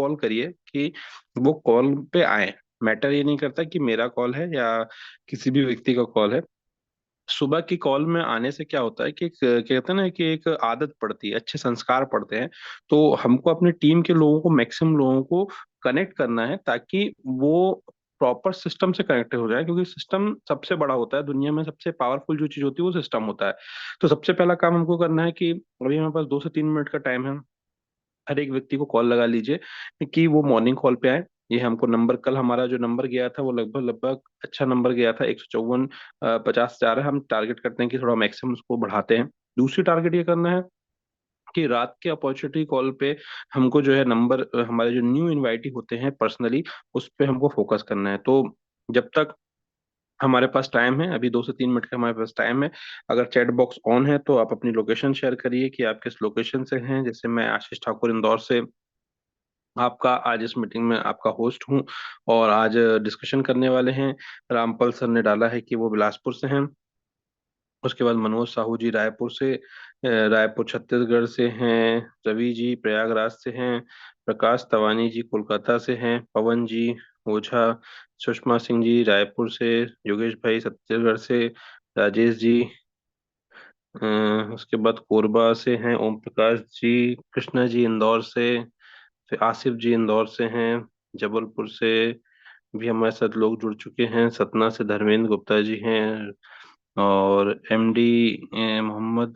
Call करिए कि वो कॉल पे आए। मैटर ये नहीं करता कि मेरा कॉल है या किसी भी व्यक्ति का कॉल है। सुबह की कॉल में आने से क्या होता है कि कहते हैं ना कि एक आदत पड़ती है, अच्छे संस्कार पड़ते हैं। तो हमको अपनी टीम के लोगों को, मैक्सिमम लोगों को कनेक्ट करना है ताकि वो प्रॉपर सिस्टम से कनेक्ट हो जाए, क्योंकि सिस्टम सबसे बड़ा होता है दुनिया में। सबसे पावरफुल जो चीज होती है वो सिस्टम होता है। तो सबसे पहला काम हमको करना है कि अभी हमारे पास 2 से 3 मिनट का टाइम है। हर एक व्यक्ति को कॉल लगा लीजिए कि वो मॉर्निंग कॉल पे आए। ये हमको नंबर, कल हमारा जो नंबर गया था वो लगभग लगभग अच्छा नंबर गया था, 154 जा रहा है। हम टारगेट करते हैं कि थोड़ा मैक्सिमम उसको बढ़ाते हैं। दूसरी टारगेट ये करना है कि रात के अपॉर्चुनिटी कॉल पे हमको जो है नंबर, हमारे जो न्यू इनवाइटी होते हैं पर्सनली, उस पे हमको फोकस करना है। तो जब तक हमारे पास टाइम है, अभी 2 से 3 मिनट का हमारे पास टाइम है, अगर चैट बॉक्स ऑन है तो आप अपनी लोकेशन शेयर करिए कि आप किस लोकेशन से हैं। जैसे मैं आशीष ठाकुर इंदौर से आपका आज इस मीटिंग में आपका होस्ट हूँ, और आज डिस्कशन करने वाले हैं। रामपल सर ने डाला है कि वो बिलासपुर से हैं। उसके बाद मनोज साहू जी रायपुर से, रायपुर छत्तीसगढ़ से हैं। रवि जी प्रयागराज से हैं। प्रकाश तवानी जी कोलकाता से हैं। पवन जी ओझा, सुषमा सिंह जी रायपुर से, योगेश भाई छत्तीसगढ़ से, राजेश जी उसके बाद कोरबा से हैं, ओम प्रकाश जी, कृष्णा जी इंदौर से, फिर आसिफ जी इंदौर से हैं। जबलपुर से भी हमारे साथ लोग जुड़ चुके हैं। सतना से धर्मेंद्र गुप्ता जी हैं, और एमडी मोहम्मद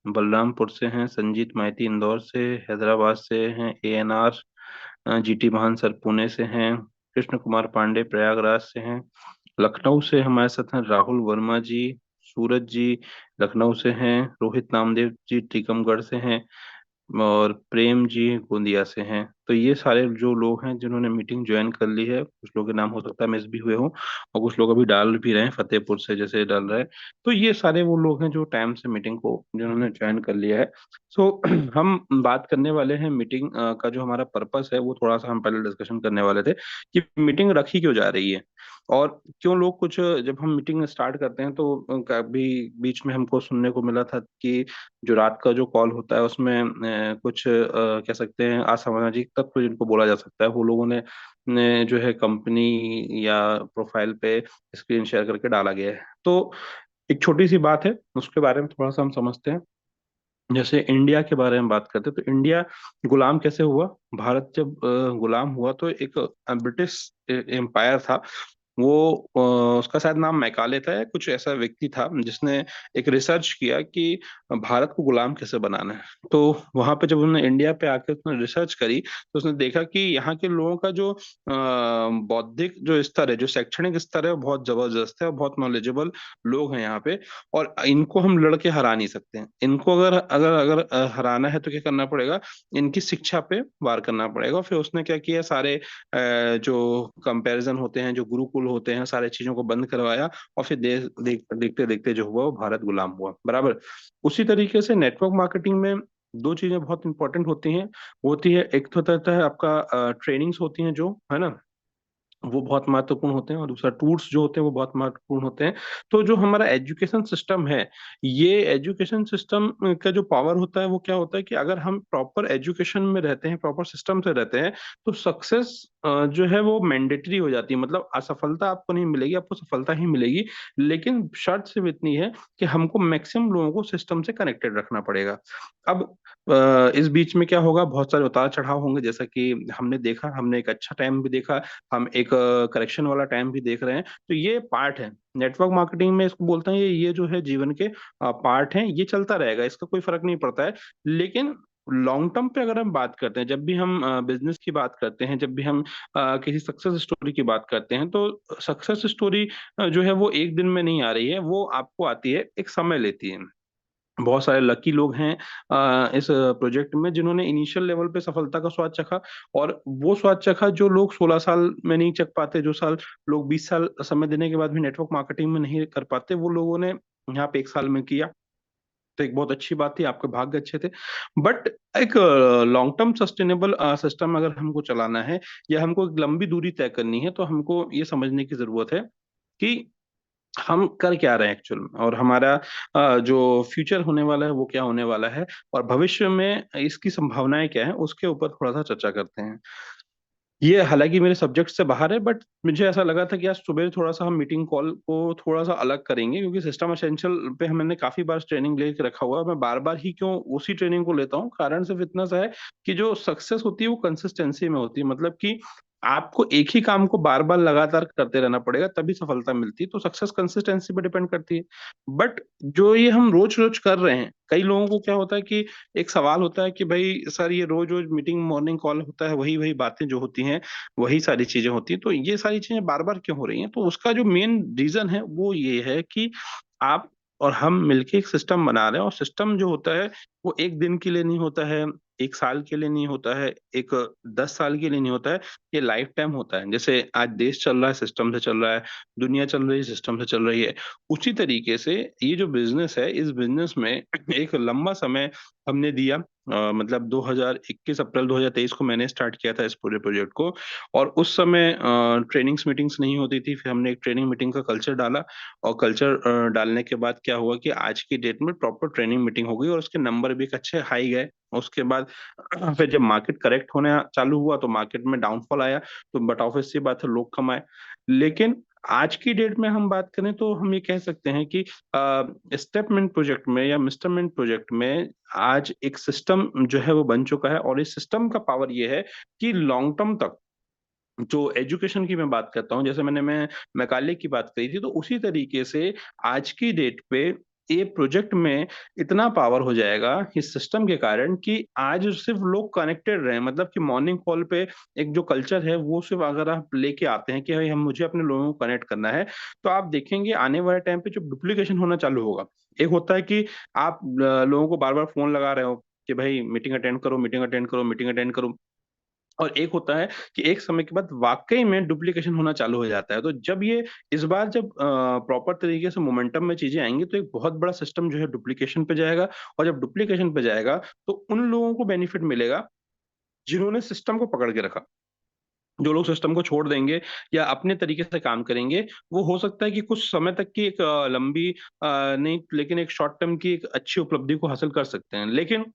बलरामपुर से हैं। संजीत माइती इंदौर से, हैदराबाद से हैं। एएनआर जीटी महान सर पुणे से हैं। कृष्ण कुमार पांडे प्रयागराज से हैं। लखनऊ से हमारे साथ हैं राहुल वर्मा जी। सूरज जी लखनऊ से हैं। रोहित नामदेव जी टीकमगढ़ से हैं, और प्रेम जी गोंदिया से हैं। तो ये सारे जो लोग हैं जिन्होंने मीटिंग ज्वाइन कर ली है, कुछ लोगों के नाम हो सकता है मिस भी हुए हों, और कुछ लोग अभी डाल भी रहे हैं, फतेहपुर से जैसे डाल रहे हैं। तो ये सारे वो लोग हैं जो टाइम से मीटिंग को जिन्होंने ज्वाइन कर लिया है। सो हम बात करने वाले हैं मीटिंग का जो हमारा पर्पस है, वो थोड़ा सा हम पहले डिस्कशन करने वाले थे कि मीटिंग रखी क्यों जा रही है, और क्यों लोग कुछ, जब हम मीटिंग स्टार्ट करते हैं तो कभी बीच में हमको सुनने को मिला था कि जो रात का जो कॉल होता है उसमें कुछ कह सकते हैं असामाजिक तत्व जिनको बोला जा सकता है, वो लोगों ने जो है कंपनी या प्रोफाइल पे स्क्रीन शेयर करके डाला गया है। तो एक छोटी सी बात है, उसके बारे में थोड़ा सा हम समझते हैं। जैसे इंडिया के बारे में बात करते हैं तो इंडिया गुलाम कैसे हुआ। भारत जब गुलाम हुआ तो एक ब्रिटिश एम्पायर था। वो उसका शायद नाम मैकाले था या कुछ ऐसा व्यक्ति था जिसने एक रिसर्च किया कि भारत को गुलाम कैसे बनाना है। तो वहां पे जब उन्होंने इंडिया पे आकर उसने रिसर्च करी तो उसने देखा कि यहाँ के लोगों का जो बौद्धिक जो स्तर है, जो शैक्षणिक स्तर है, वो बहुत जबरदस्त है और बहुत नॉलेजेबल लोग हैं यहाँ पे। और इनको हम लड़के हरा नहीं सकते हैं। इनको अगर अगर अगर हराना है तो क्या करना पड़ेगा, इनकी शिक्षा पे वार करना पड़ेगा। फिर उसने क्या किया, सारे जो कंपैरिजन होते हैं, जो गुरुकुल होते हैं, सारे चीजों को बंद करवाया, और फिर देखते देखते जो हुआ वो भारत गुलाम हुआ। बराबर उसी तरीके से नेटवर्क मार्केटिंग में दो चीजें बहुत इंपॉर्टेंट होती हैं। वो होती है, एक तो होता है आपका ट्रेनिंग्स होती हैं जो है ना, वो बहुत महत्वपूर्ण होते हैं, और दूसरा टूल्स जो होते हैं वो बहुत महत्वपूर्ण होते हैं। तो जो हमारा एजुकेशन सिस्टम है, ये एजुकेशन सिस्टम का जो पावर होता है वो क्या होता है कि अगर हम प्रॉपर एजुकेशन में रहते हैं, प्रॉपर सिस्टम से रहते हैं, तो सक्सेस जो है वो मैंडेटरी हो जाती है। मतलब असफलता आपको नहीं मिलेगी, आपको सफलता ही मिलेगी। लेकिन शर्त सिर्फ इतनी है कि हमको मैक्सिमम लोगों को सिस्टम से कनेक्टेड रखना पड़ेगा। अब इस बीच में क्या होगा, बहुत सारे उतार चढ़ाव होंगे, जैसा कि हमने देखा, हमने एक अच्छा टाइम भी देखा, हम एक करेक्शन वाला टाइम भी देख रहे हैं। तो ये पार्ट है नेटवर्क मार्केटिंग में, इसको बोलते हैं ये जो है जीवन के पार्ट हैं। ये चलता रहेगा, इसका कोई फर्क नहीं पड़ता है। लेकिन लॉन्ग टर्म पे अगर हम बात करते हैं, जब भी हम बिजनेस की बात करते हैं, जब भी हम किसी सक्सेस स्टोरी की बात करते हैं, तो सक्सेस स्टोरी जो है वो एक दिन में नहीं आ रही है, वो आपको आती है, एक समय लेती है। बहुत सारे लकी लोग हैं इस प्रोजेक्ट में जिन्होंने इनिशियल लेवल पे सफलता का स्वाद चखा, और वो स्वाद चखा जो लोग 16 साल में नहीं चख पाते, जो साल लोग 20 साल समय देने के बाद भी नेटवर्क मार्केटिंग में नहीं कर पाते, वो लोगों ने यहाँ पे 1 साल में किया। तो एक बहुत अच्छी बात थी, आपके भाग्य अच्छे थे। बट एक लॉन्ग टर्म सस्टेनेबल सिस्टम अगर हमको चलाना है, या हमको एक लंबी दूरी तय करनी है, तो हमको ये समझने की जरूरत है कि हम कर क्या रहे हैं एक्चुअल में, और हमारा जो फ्यूचर होने वाला है वो क्या होने वाला है, और भविष्य में इसकी संभावनाएं क्या है, उसके ऊपर थोड़ा सा चर्चा करते हैं। ये हालांकि मेरे सब्जेक्ट से बाहर है, बट मुझे ऐसा लगा था कि आज सुबह थोड़ा सा हम मीटिंग कॉल को थोड़ा सा अलग करेंगे, क्योंकि सिस्टम एसेंशियल पे हमने काफी बार ट्रेनिंग लेके रखा हुआ है। मैं बार बार ही क्यों उसी ट्रेनिंग को लेता हूँ, कारण सिर्फ इतना सा है कि जो सक्सेस होती है वो कंसिस्टेंसी में होती है। मतलब कि आपको एक ही काम को बार बार लगातार करते रहना पड़ेगा, तभी सफलता मिलती है। तो सक्सेस कंसिस्टेंसी पे डिपेंड करती है। बट जो ये हम रोज रोज कर रहे हैं, कई लोगों को क्या होता है कि एक सवाल होता है कि भाई सर, ये रोज रोज मीटिंग मॉर्निंग कॉल होता है, वही वही बातें जो होती हैं, वही सारी चीजें होती हैं, तो ये सारी चीजें बार बार क्यों हो रही हैं? तो उसका जो मेन रीजन है वो ये है कि आप और हम मिलके एक सिस्टम बना रहे हैं, और सिस्टम जो होता है वो एक दिन के लिए नहीं होता है, एक साल के लिए नहीं होता है, एक 10 साल के लिए नहीं होता है, ये लाइफ टाइम होता है। जैसे आज देश चल रहा है, सिस्टम से चल रहा है, दुनिया चल रही है, सिस्टम से चल रही है। उसी तरीके से ये जो बिजनेस है, इस बिजनेस में एक लंबा समय हमने दिया। मतलब 2021 अप्रैल 2023 को मैंने स्टार्ट किया था इस पूरे प्रोजेक्ट को। और उस समय ट्रेनिंग्स मीटिंग्स नहीं होती थी, फिर हमने एक ट्रेनिंग मीटिंग का कल्चर डाला। और कल्चर डालने के बाद क्या हुआ कि आज की डेट में प्रॉपर ट्रेनिंग मीटिंग हो गई, और उसके नंबर भी एक अच्छे हाई गए। उसके बाद फिर जब मार्केट करेक्ट होने चालू हुआ तो मार्केट में डाउनफॉल आया, तो बट ऑब्वियस सी बात है, लोग कमाए। लेकिन आज की डेट में हम बात करें तो हम ये कह सकते हैं कि स्टेपमेंट प्रोजेक्ट में या मिस्टरमेंट प्रोजेक्ट में आज एक सिस्टम जो है वो बन चुका है। और इस सिस्टम का पावर ये है कि लॉन्ग टर्म तक, जो एजुकेशन की मैं बात करता हूँ, जैसे मैं मैकाले की बात करी थी, तो उसी तरीके से आज की डेट पे ये प्रोजेक्ट में इतना पावर हो जाएगा इस सिस्टम के कारण कि आज सिर्फ लोग कनेक्टेड रहे। मतलब कि मॉर्निंग कॉल पे एक जो कल्चर है वो सिर्फ अगर आप लेके आते हैं कि भाई हम मुझे अपने लोगों को कनेक्ट करना है, तो आप देखेंगे आने वाले टाइम पे जो डुप्लीकेशन होना चालू होगा। एक होता है कि आप लोगों को बार बार फोन लगा रहे हो कि भाई मीटिंग अटेंड करो, मीटिंग अटेंड करो, मीटिंग अटेंड करो। और एक होता है कि एक समय के बाद वाकई में डुप्लीकेशन होना चालू हो जाता है। तो जब ये इस बार जब प्रॉपर तरीके से मोमेंटम में चीजें आएंगी, तो एक बहुत बड़ा सिस्टम जो है डुप्लीकेशन पे जाएगा। और जब डुप्लीकेशन पे जाएगा तो उन लोगों को बेनिफिट मिलेगा जिन्होंने सिस्टम को पकड़ के रखा। जो लोग सिस्टम को छोड़ देंगे या अपने तरीके से काम करेंगे, वो हो सकता है कि कुछ समय तक की एक लंबी नहीं, लेकिन एक शॉर्ट टर्म की एक अच्छी उपलब्धि को हासिल कर सकते हैं। लेकिन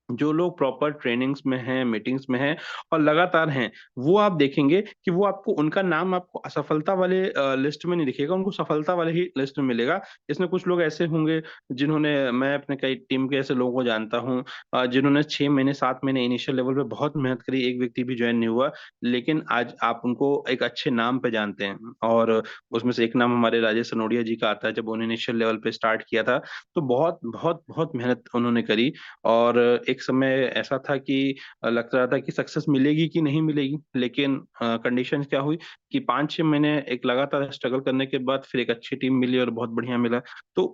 जो लोग प्रॉपर ट्रेनिंग्स में हैं, मीटिंग्स में हैं और लगातार हैं, वो आप देखेंगे कि वो आपको, उनका नाम आपको असफलता वाले लिस्ट में नहीं दिखेगा, उनको सफलता वाले ही लिस्ट में मिलेगा। इसमें कुछ लोग ऐसे होंगे जिन्होंने, मैं अपने कई टीम के ऐसे लोगों को जानता हूँ जिन्होंने 6 महीने 7 महीने इनिशियल लेवल पे बहुत मेहनत करी, एक व्यक्ति भी ज्वाइन नहीं हुआ, लेकिन आज आप उनको एक अच्छे नाम पे जानते हैं। और उसमें से एक नाम हमारे राजेश सनोडिया जी का आता है। जब उन्होंने इनिशियल लेवल पे स्टार्ट किया था तो बहुत बहुत बहुत मेहनत उन्होंने करी। और एक समय ऐसा था कि लग रहा था कि सक्सेस मिलेगी कि नहीं मिलेगी, लेकिन कंडीशन क्या हुई कि 5-6 महीने एक लगातार स्ट्रगल करने के बाद फिर एक अच्छी टीम मिली और बहुत बढ़िया मिला। तो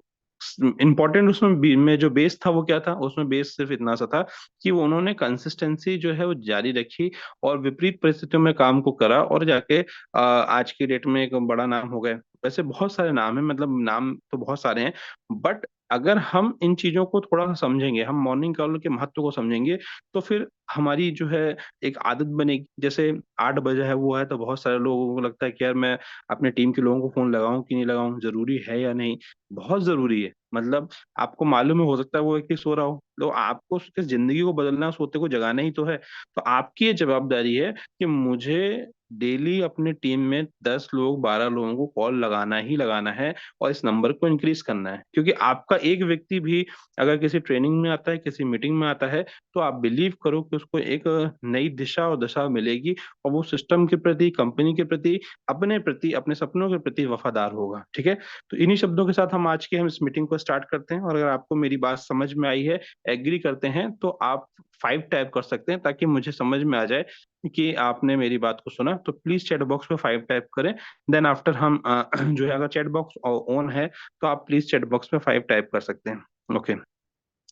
इम्पोर्टेंट उसमें में जो बेस था वो क्या था, उसमें बेस सिर्फ इतना सा था कि वो उन्होंने कंसिस्टेंसी जो है वो जारी रखी और विपरीत परिस्थितियों में काम को करा, और जाके आज की डेट में एक बड़ा नाम हो गए। वैसे बहुत सारे नाम हैं, मतलब नाम तो बहुत सारे हैं, बट अगर हम इन चीजों को थोड़ा सा समझेंगे, हम मॉर्निंग कॉल के महत्व को समझेंगे, तो फिर हमारी जो है एक आदत बनेगी। जैसे 8 बजे है वो है, तो बहुत सारे लोगों को लगता है कि यार मैं अपने टीम के लोगों को फोन लगाऊं कि नहीं लगाऊं, जरूरी है या नहीं? बहुत जरूरी है। मतलब आपको मालूम है, हो सकता है वो व्यक्ति सो रहा हो, तो आपको उसकी जिंदगी को बदलना, सोते को जगाना ही तो है। तो आपकी ये जवाबदारी है कि मुझे डेली अपने टीम में 10 लोग 12 लोगों को कॉल लगाना ही लगाना है, और इस नंबर को इंक्रीज करना है। क्योंकि आपका एक व्यक्ति भी अगर किसी ट्रेनिंग में आता है, किसी मीटिंग में आता है, तो आप बिलीव करो कि उसको एक नई दिशा और दशा मिलेगी, और वो सिस्टम के प्रति, कंपनी के प्रति, अपने सपनों के प्रति वफादार होगा। ठीक है? तो इन्हीं शब्दों के साथ हम इस मीटिंग को स्टार्ट करते हैं। और अगर आपको मेरी बात समझ में आई है, एग्री करते हैं, तो आप 5 टाइप कर सकते हैं, ताकि मुझे समझ में आ जाए कि आपने मेरी बात को सुना। तो प्लीज चैट बॉक्स में 5 टाइप करें। देन आफ्टर हम जो है, अगर चैट बॉक्स ऑन है तो आप प्लीज चैट बॉक्स में 5 टाइप कर सकते हैं। ओके,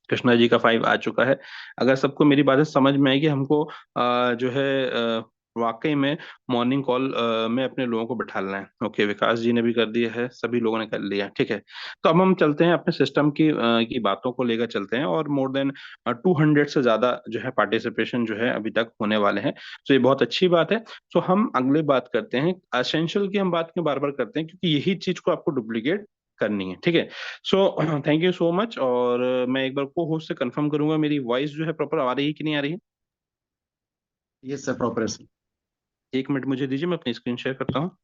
कृष्णा जी का 5 आ चुका है। अगर सबको मेरी बातें समझ में आएगी, हमको जो है वाकई में मॉर्निंग कॉल में अपने लोगों को बैठालना है। ओके, विकास जी ने भी कर दिया है, सभी लोगों ने कर लिया है, ठीक है। तो अब हम चलते हैं अपने सिस्टम की बातों को लेकर चलते हैं, और मोर देन 200 से ज्यादा जो है पार्टिसिपेशन जो है अभी तक होने वाले हैं, तो ये बहुत अच्छी बात है। तो हम अगले बात करते हैं एसेंशियल की, हम बात क्यों बार बार करते हैं, क्योंकि यही चीज को आपको डुप्लीकेट करनी है, ठीक है। So thank you so much, और मैं एक बार को होस्ट से कंफर्म करूंगा मेरी वॉइस जो है प्रॉपर आ रही है कि नहीं आ रही है। यस सर, प्रॉपर है सर। 1 मिनट मुझे दीजिए, मैं अपनी स्क्रीन शेयर करता हूँ।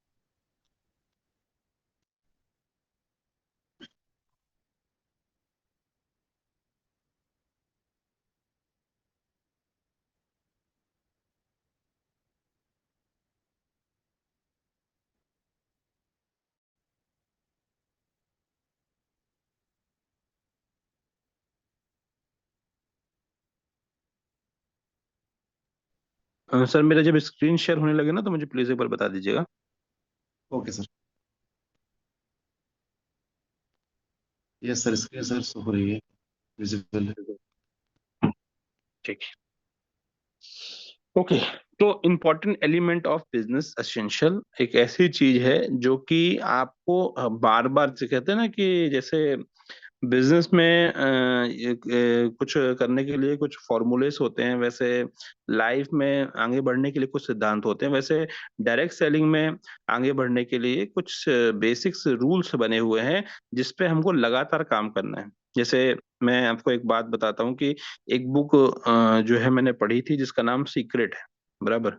सर मेरा जब स्क्रीन शेयर होने लगे ना तो मुझे प्लीज एक बार बता दीजिएगा। Okay sir. Yes sir, screen sir show हो रही है, विजिबल है। ठीक है, ओके। तो important element of business essential एक ऐसी चीज है जो कि आपको बार बार से कहते हैं ना, कि जैसे बिजनेस में कुछ करने के लिए कुछ फॉर्मूलेस होते हैं, वैसे लाइफ में आगे बढ़ने के लिए कुछ सिद्धांत होते हैं, वैसे डायरेक्ट सेलिंग में आगे बढ़ने के लिए कुछ बेसिक्स रूल्स बने हुए हैं जिस पे हमको लगातार काम करना है। जैसे मैं आपको एक बात बताता हूँ कि एक बुक जो है मैंने पढ़ी थी जिसका नाम सीक्रेट है, बराबर।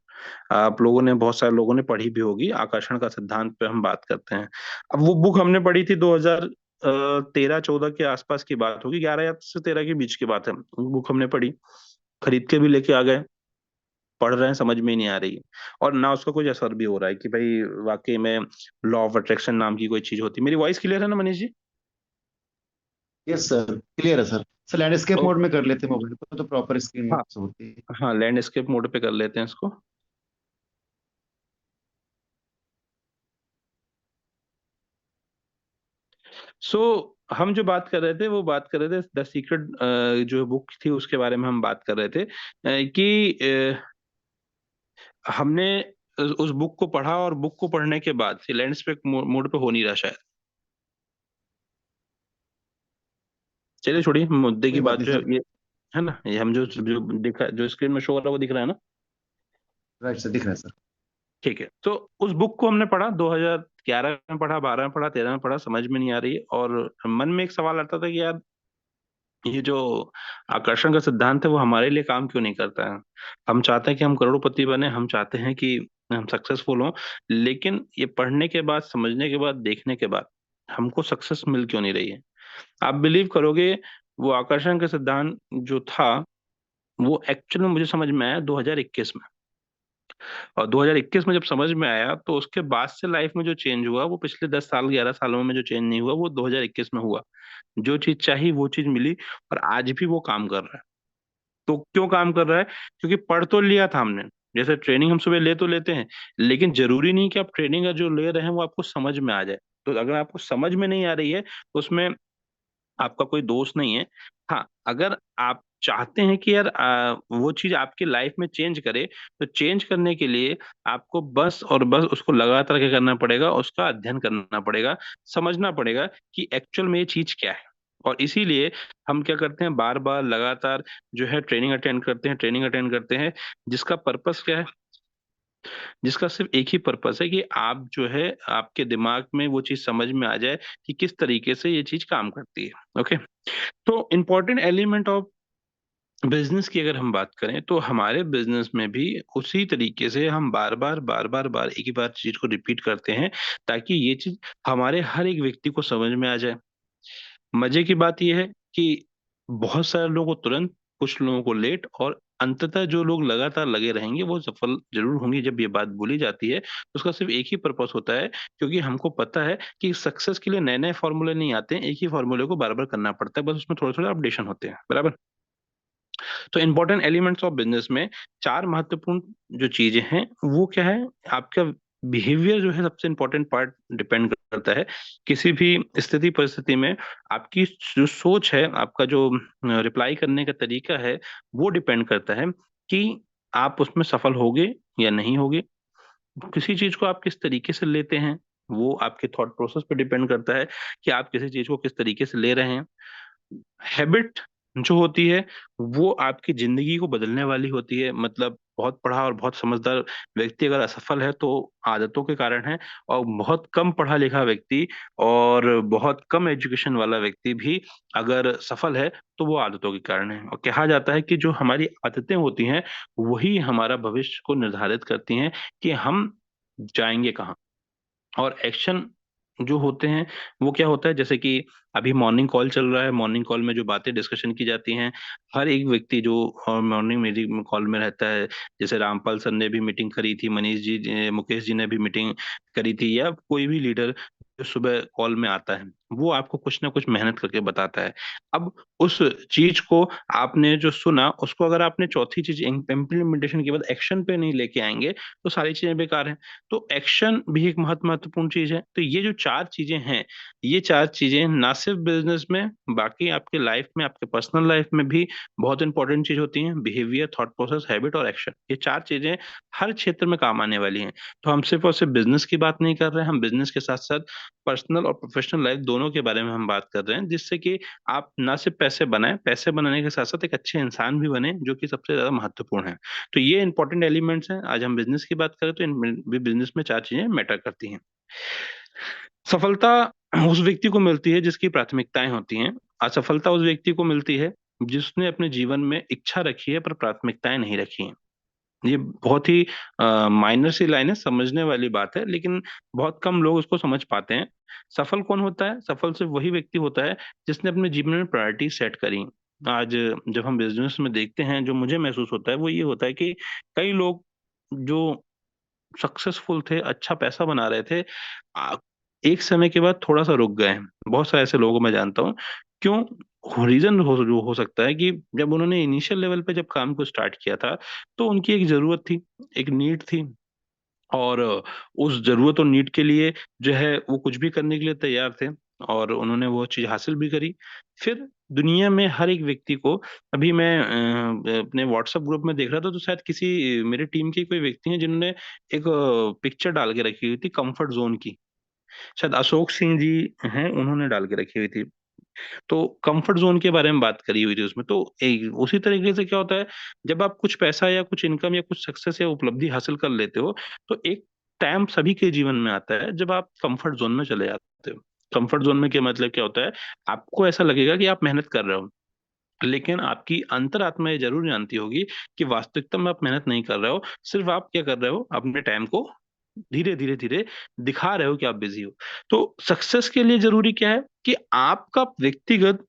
आप लोगों ने, बहुत सारे लोगों ने पढ़ी भी होगी, आकर्षण का सिद्धांत पे हम बात करते हैं। अब वो बुक हमने पढ़ी थी 2013-14 के आसपास की बात होगी, 11 या से 13 के बीच की बात है। बुक हमने पढ़ी, खरीद के भी लेके आ गए, पढ़ रहे हैं, समझ में ही नहीं आ रही, और ना उसका कुछ असर भी हो रहा है कि भाई वाकई में लॉ ऑफ अट्रैक्शन नाम की कोई चीज होती है। मेरी वॉइस क्लियर है ना Manish ji? Yes sir, clear है सर। सर लैंडस्केप ओ, मोड में कर लेते हैं मोबाइल को, तो प्रॉपर स्क्रीन हाँ, शो होती है। हाँ, लैंडस्केप मोड पे कर लेते हैं इसको। सो हम जो बात कर रहे थे वो बात कर रहे थे द सीक्रेट, जो बुक थी उसके बारे में हम बात कर रहे थे, कि हमने उस बुक को पढ़ा, और बुक को पढ़ने के बाद लैंडस्केप मोड पे हो नहीं रहा शायद। चलिए छोड़िए मुद्दे की कोई बात बात, नहीं जो सर। ये है ना, ये हम जो दिखा, जो स्क्रीन में शो हो रहा है वो दिख रहा है ना। राइट सर, दिख रहा है सर। ठीक है, तो उस बुक को हमने पढ़ा, 2011 में पढ़ा, 12 में पढ़ा, 13 में पढ़ा, समझ में नहीं आ रही, और मन में एक सवाल आता था कि यार ये जो आकर्षण का सिद्धांत है वो हमारे लिए काम क्यों नहीं करता है। हम चाहते हैं कि हम करोड़पति बने, हम चाहते हैं कि हम सक्सेसफुल हों, लेकिन ये पढ़ने के बाद, समझने के बाद, देखने के बाद हमको सक्सेस मिल क्यों नहीं रही है। आप बिलीव करोगे, वो आकर्षण का सिद्धांत जो था वो एक्चुअल में मुझे समझ में आया 2021 में, और 2021 में जब समझ में आया तो उसके बाद से लाइफ में जो चेंज हुआ वो पिछले 10 साल 11 सालों में जो चेंज नहीं हुआ वो 2021 में हुआ। जो चीज चाहिए वो चीज मिली, और आज भी वो काम कर रहा है। तो क्यों काम कर रहा है? क्योंकि पढ़ तो लिया था हमने, जैसे ट्रेनिंग हम सुबह ले तो लेते हैं, लेकिन जरूरी नहीं कि आप ट्रेनिंग का जो ले रहे हैं वो आपको समझ में आ जाए। तो अगर आपको समझ में नहीं आ रही है तो उसमें आपका कोई दोष नहीं है। हाँ, अगर आप चाहते हैं कि यार वो चीज आपकी लाइफ में चेंज करे, तो चेंज करने के लिए आपको बस और बस उसको लगातार क्या करना पड़ेगा, उसका अध्ययन करना पड़ेगा, समझना पड़ेगा कि एक्चुअल में ये चीज क्या है। और इसीलिए हम क्या करते हैं, बार बार लगातार जो है ट्रेनिंग अटेंड करते हैं, ट्रेनिंग अटेंड करते हैं, जिसका पर्पस क्या है, जिसका सिर्फ एक ही पर्पस है कि आप जो है आपके दिमाग में वो चीज समझ में आ जाए कि किस तरीके से ये चीज काम करती है। ओके, तो इम्पोर्टेंट एलिमेंट ऑफ बिजनेस की अगर हम बात करें तो हमारे बिजनेस में भी उसी तरीके से हम बार बार एक ही बार चीज को रिपीट करते हैं, ताकि ये चीज हमारे हर एक व्यक्ति को समझ में आ जाए। मजे की बात यह है कि बहुत सारे लोगों को तुरंत, कुछ लोगों को लेट, और अंततः जो लोग लगातार लगे रहेंगे वो सफल जरूर होंगे। जब ये बात बोली जाती है तो उसका सिर्फ एक ही पर्पस होता है, क्योंकि हमको पता है कि सक्सेस के लिए नए नए फॉर्मूले नहीं आते हैं, एक ही फॉर्मूले को बार बार करना पड़ता है, बस उसमें थोड़े थोड़े अपडेशन होते हैं, बराबर। तो इंपॉर्टेंट एलिमेंट्स ऑफ बिजनेस में चार महत्वपूर्ण जो चीजें हैं वो क्या है, आपका बिहेवियर जो है सबसे इंपॉर्टेंट पार्ट डिपेंड करता है किसी भी स्थिति परिस्थिति में। आपकी जो सोच है, आपका जो रिप्लाई करने का तरीका है, वो डिपेंड करता है कि आप उसमें सफल होगे या नहीं होगी। किसी चीज को आप किस तरीके से लेते हैं वो आपके थॉट प्रोसेस पे डिपेंड करता है कि आप किसी चीज को किस तरीके से ले रहे हैं। हैबिट जो होती है वो आपकी जिंदगी को बदलने वाली होती है। मतलब बहुत पढ़ा और बहुत समझदार व्यक्ति अगर असफल है तो आदतों के कारण है, और बहुत कम पढ़ा लिखा व्यक्ति और बहुत कम एजुकेशन वाला व्यक्ति भी अगर सफल है तो वो आदतों के कारण है। और कहा जाता है कि जो हमारी आदतें होती हैं वही हमारा भविष्य को निर्धारित करती हैं कि हम जाएंगे कहाँ। और एक्शन जो होते हैं वो क्या होता है, जैसे कि अभी मॉर्निंग कॉल चल रहा है, मॉर्निंग कॉल में जो बातें डिस्कशन की जाती हैं, हर एक व्यक्ति जो मॉर्निंग मीटिंग कॉल में रहता है, जैसे रामपाल सर ने भी मीटिंग करी थी, मनीष जी मुकेश जी ने भी मीटिंग करी थी, या कोई भी लीडर जो सुबह कॉल में आता है वो आपको कुछ ना कुछ मेहनत करके बताता है। अब उस चीज को आपने जो सुना उसको अगर आपने चौथी चीज इम्प्लीमेंटेशन के बाद एक्शन पे नहीं लेके आएंगे तो सारी चीजें बेकार हैं। तो एक्शन भी एक महत्वपूर्ण चीज है। तो ये जो चार चीजें हैं, ये चार चीजें ना सिर्फ बिजनेस में, बाकी आपके लाइफ में, आपके पर्सनल लाइफ में भी बहुत इंपॉर्टेंट चीज होती हैं। बिहेवियर, थॉट प्रोसेस, हैबिट और एक्शन, ये चार चीजें हर क्षेत्र में काम आने वाली हैं। तो हम सिर्फ और सिर्फ बिजनेस की बात नहीं कर रहे हैं, हम बिजनेस के साथ साथ पर्सनल और प्रोफेशनल लाइफ दोनों के बारे में हम बात कर रहे हैं, जिससे कि आप ना सिर्फ पैसे बनाएं, पैसे बनाने के साथ साथ एक अच्छे इंसान भी बने, जो कि सबसे ज्यादा महत्वपूर्ण है। तो ये इंपॉर्टेंट एलिमेंट्स हैं। आज हम बिजनेस की बात करें तो इन बिजनेस में चार चीजें मैटर करती हैं। सफलता उस व्यक्ति को मिलती है जिसकी प्राथमिकताएं होती हैं। असफलता उस व्यक्ति को मिलती है जिसने अपने जीवन में इच्छा रखी है पर प्राथमिकताएं नहीं रखी हैं। ये बहुत ही माइनर सी लाइन है, समझने वाली बात है, लेकिन बहुत कम लोग उसको समझ पाते हैं। सफल कौन होता है? सफल सिर्फ वही व्यक्ति होता है जिसने अपने जीवन में प्रायोरिटी सेट करी। आज जब हम बिजनेस में देखते हैं, जो मुझे महसूस होता है वो ये होता है कि कई लोग जो सक्सेसफुल थे, अच्छा पैसा बना रहे थे, आ, एक समय के बाद थोड़ा सा रुक गए हैं। बहुत सारे ऐसे लोगों को मैं जानता हूँ। क्यों? रीजन जो हो सकता है कि जब उन्होंने इनिशियल लेवल पे जब काम को स्टार्ट किया था तो उनकी एक जरूरत थी, एक नीड थी, और उस जरूरत और नीड के लिए जो है वो कुछ भी करने के लिए तैयार थे, और उन्होंने वो चीज हासिल भी करी। फिर दुनिया में हर एक व्यक्ति को, अभी मैं अपने व्हाट्सएप ग्रुप में देख रहा था तो शायद किसी मेरे टीम के कोई व्यक्ति हैं जिन्होंने एक पिक्चर डाल के रखी हुई थी कंफर्ट जोन की। शायद अशोक सिंह जी हैं, उन्होंने डाल के रखी हुई थी। तो कंफर्ट जोन के बारे में बात करी हुई थी उसमें। तो उसी तरीके से क्या होता है, जब आप कुछ पैसा या कुछ इनकम या कुछ सक्सेस या उपलब्धि हासिल कर लेते हो तो एक टाइम सभी के जीवन में आता है जब आप कंफर्ट जोन में चले जाते हो। कंफर्ट जोन में क्या मतलब क्या होता है, आपको ऐसा लगेगा कि आप मेहनत कर रहे हो, लेकिन आपकी अंतरात्मा ये जरूर जानती होगी कि वास्तविकता में आप मेहनत नहीं कर रहे हो, सिर्फ आप क्या कर रहे हो, अपने टाइम को धीरे धीरे धीरे दिखा रहे हो कि आप बिजी हो। तो सक्सेस के लिए जरूरी क्या है कि आपका व्यक्तिगत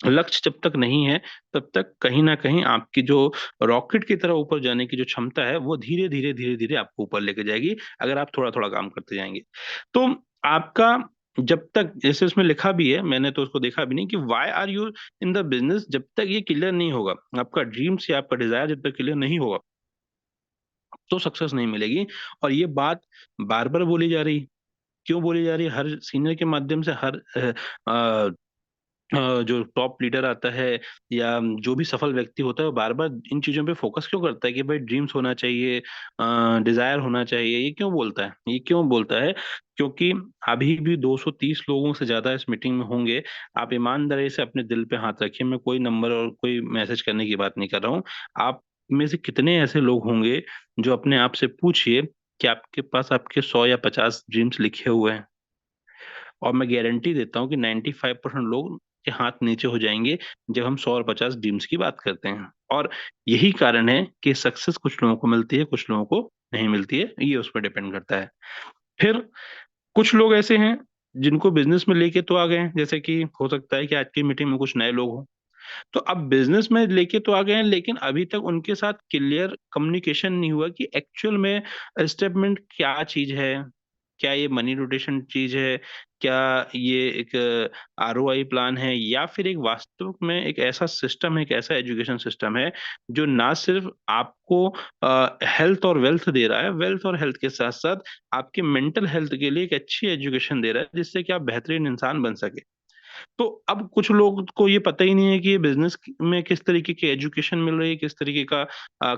लक्ष्य जब तक नहीं है तब तक कहीं ना कहीं आपकी जो रॉकेट की तरह ऊपर जाने की जो क्षमता है वो धीरे धीरे आपको ऊपर लेके जाएगी, अगर आप थोड़ा थोड़ा काम करते जाएंगे। तो आपका जब तक, जैसे उसमें लिखा भी है, मैंने तो उसको देखा भी नहीं, कि why are you in the business, जब तक ये क्लियर नहीं होगा, आपका ड्रीम्स या आपका डिजायर जब तक क्लियर नहीं होगा तो सक्सेस नहीं मिलेगी। और ये बात बार बार बोली जा रही, क्यों बोली जा रही है? हर सीनियर के माध्यम से, हर जो टॉप लीडर आता है या जो भी सफल व्यक्ति होता है वो बार बार इन चीजों पे फोकस क्यों करता है कि भाई ड्रीम्स होना चाहिए, डिजायर होना चाहिए? ये क्यों बोलता है? ये क्यों बोलता है? क्योंकि अभी भी 230 लोगों से ज्यादा इस मीटिंग में होंगे। आप ईमानदारी से अपने दिल पे हाथ रखिए, मैं कोई नंबर और कोई मैसेज करने की बात नहीं कर रहा हूँ। आप में से कितने ऐसे लोग होंगे जो अपने आप से पूछिए कि आपके पास आपके 100 या 50 ड्रीम्स लिखे हुए हैं? और मैं गारंटी देता हूँ कि 95% लोग के हाथ नीचे हो जाएंगे जब हम 100 और 50 ड्रीम्स की बात करते हैं। और यही कारण है कि सक्सेस कुछ लोगों को मिलती है, कुछ लोगों को नहीं मिलती है, ये उस पर डिपेंड करता है। फिर कुछ लोग ऐसे हैं जिनको बिजनेस में लेके तो आ गए हैं, जैसे कि हो सकता है कि आज की मीटिंग में कुछ नए लोग हों, तो अब बिजनेस में लेके तो आ गए हैं, लेकिन अभी तक उनके साथ क्लियर कम्युनिकेशन नहीं हुआ कि एक्चुअल में स्टेटमेंट क्या चीज है। क्या ये मनी रोटेशन चीज है? क्या ये एक आरओआई प्लान है, या फिर एक वास्तविक में एक ऐसा सिस्टम है, एक ऐसा एजुकेशन सिस्टम है जो ना सिर्फ आपको हेल्थ और वेल्थ दे रहा है, वेल्थ और हेल्थ के साथ साथ आपके मेंटल हेल्थ के लिए एक अच्छी एजुकेशन दे रहा है जिससे कि आप बेहतरीन इंसान बन सके। तो अब कुछ लोग को ये पता ही नहीं है कि ये बिजनेस में किस तरीके की एजुकेशन मिल रही है, किस तरीके का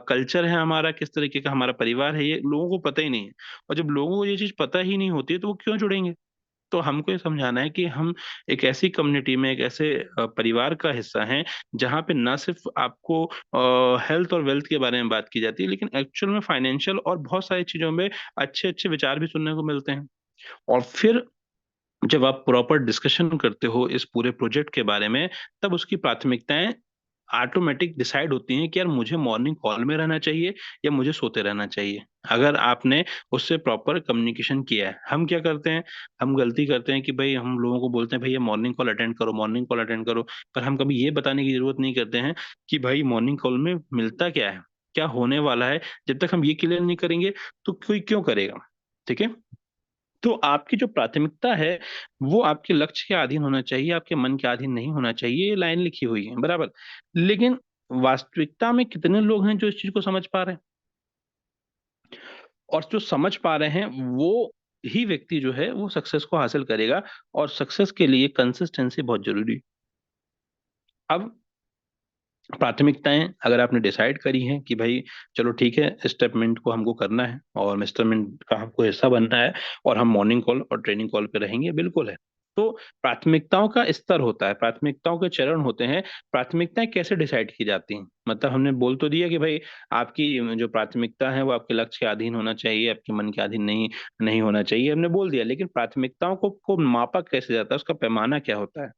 कल्चर है हमारा, किस तरीके का हमारा परिवार है, ये लोगों को पता ही नहीं है। और जब लोगों को ये चीज पता ही नहीं होती है तो वो क्यों जुड़ेंगे? तो हमको ये समझाना है कि हम एक ऐसी कम्युनिटी में, एक ऐसे परिवार का हिस्सा हैं जहाँ पे ना सिर्फ आपको हेल्थ और वेल्थ के बारे में बात की जाती है, लेकिन एक्चुअल में फाइनेंशियल और बहुत सारी चीजों में अच्छे अच्छे विचार भी सुनने को मिलते हैं। और फिर जब आप प्रॉपर डिस्कशन करते हो इस पूरे प्रोजेक्ट के बारे में, तब उसकी प्राथमिकताएं ऑटोमेटिक डिसाइड होती हैं कि यार मुझे मॉर्निंग कॉल में रहना चाहिए या मुझे सोते रहना चाहिए। अगर आपने उससे प्रॉपर कम्युनिकेशन किया है। हम क्या करते हैं, हम गलती करते हैं कि भाई हम लोगों को बोलते हैं भैया मॉर्निंग कॉल अटेंड करो, मॉर्निंग कॉल अटेंड करो, पर हम कभी ये बताने की जरूरत नहीं करते हैं कि भाई मॉर्निंग कॉल में मिलता क्या है, क्या होने वाला है। जब तक हम ये क्लियर नहीं करेंगे तो कोई क्यों करेगा? ठीक है। तो आपकी जो प्राथमिकता है वो आपके लक्ष्य के अधीन होना चाहिए, आपके मन के अधीन नहीं होना चाहिए। ये लाइन लिखी हुई है बराबर। लेकिन वास्तविकता में कितने लोग हैं जो इस चीज को समझ पा रहे हैं? और जो समझ पा रहे हैं वो ही व्यक्ति जो है वो सक्सेस को हासिल करेगा। और सक्सेस के लिए कंसिस्टेंसी बहुत जरूरी है। अब प्राथमिकताएं अगर आपने डिसाइड करी हैं कि भाई चलो ठीक है, स्टेपमेंट को हमको करना है और मेस्टरमेंट का हमको हिस्सा बनना है और हम मॉर्निंग कॉल और ट्रेनिंग कॉल पे रहेंगे, बिल्कुल है। तो प्राथमिकताओं का स्तर होता है, प्राथमिकताओं के चरण होते हैं। प्राथमिकताएं कैसे डिसाइड की जाती हैं? मतलब हमने बोल तो दिया कि भाई आपकी जो प्राथमिकता है वो आपके लक्ष्य के अधीन होना चाहिए, आपके मन के अधीन नहीं नहीं होना चाहिए, हमने बोल दिया। लेकिन प्राथमिकताओं को मापा कैसे जाता है, उसका पैमाना क्या होता है?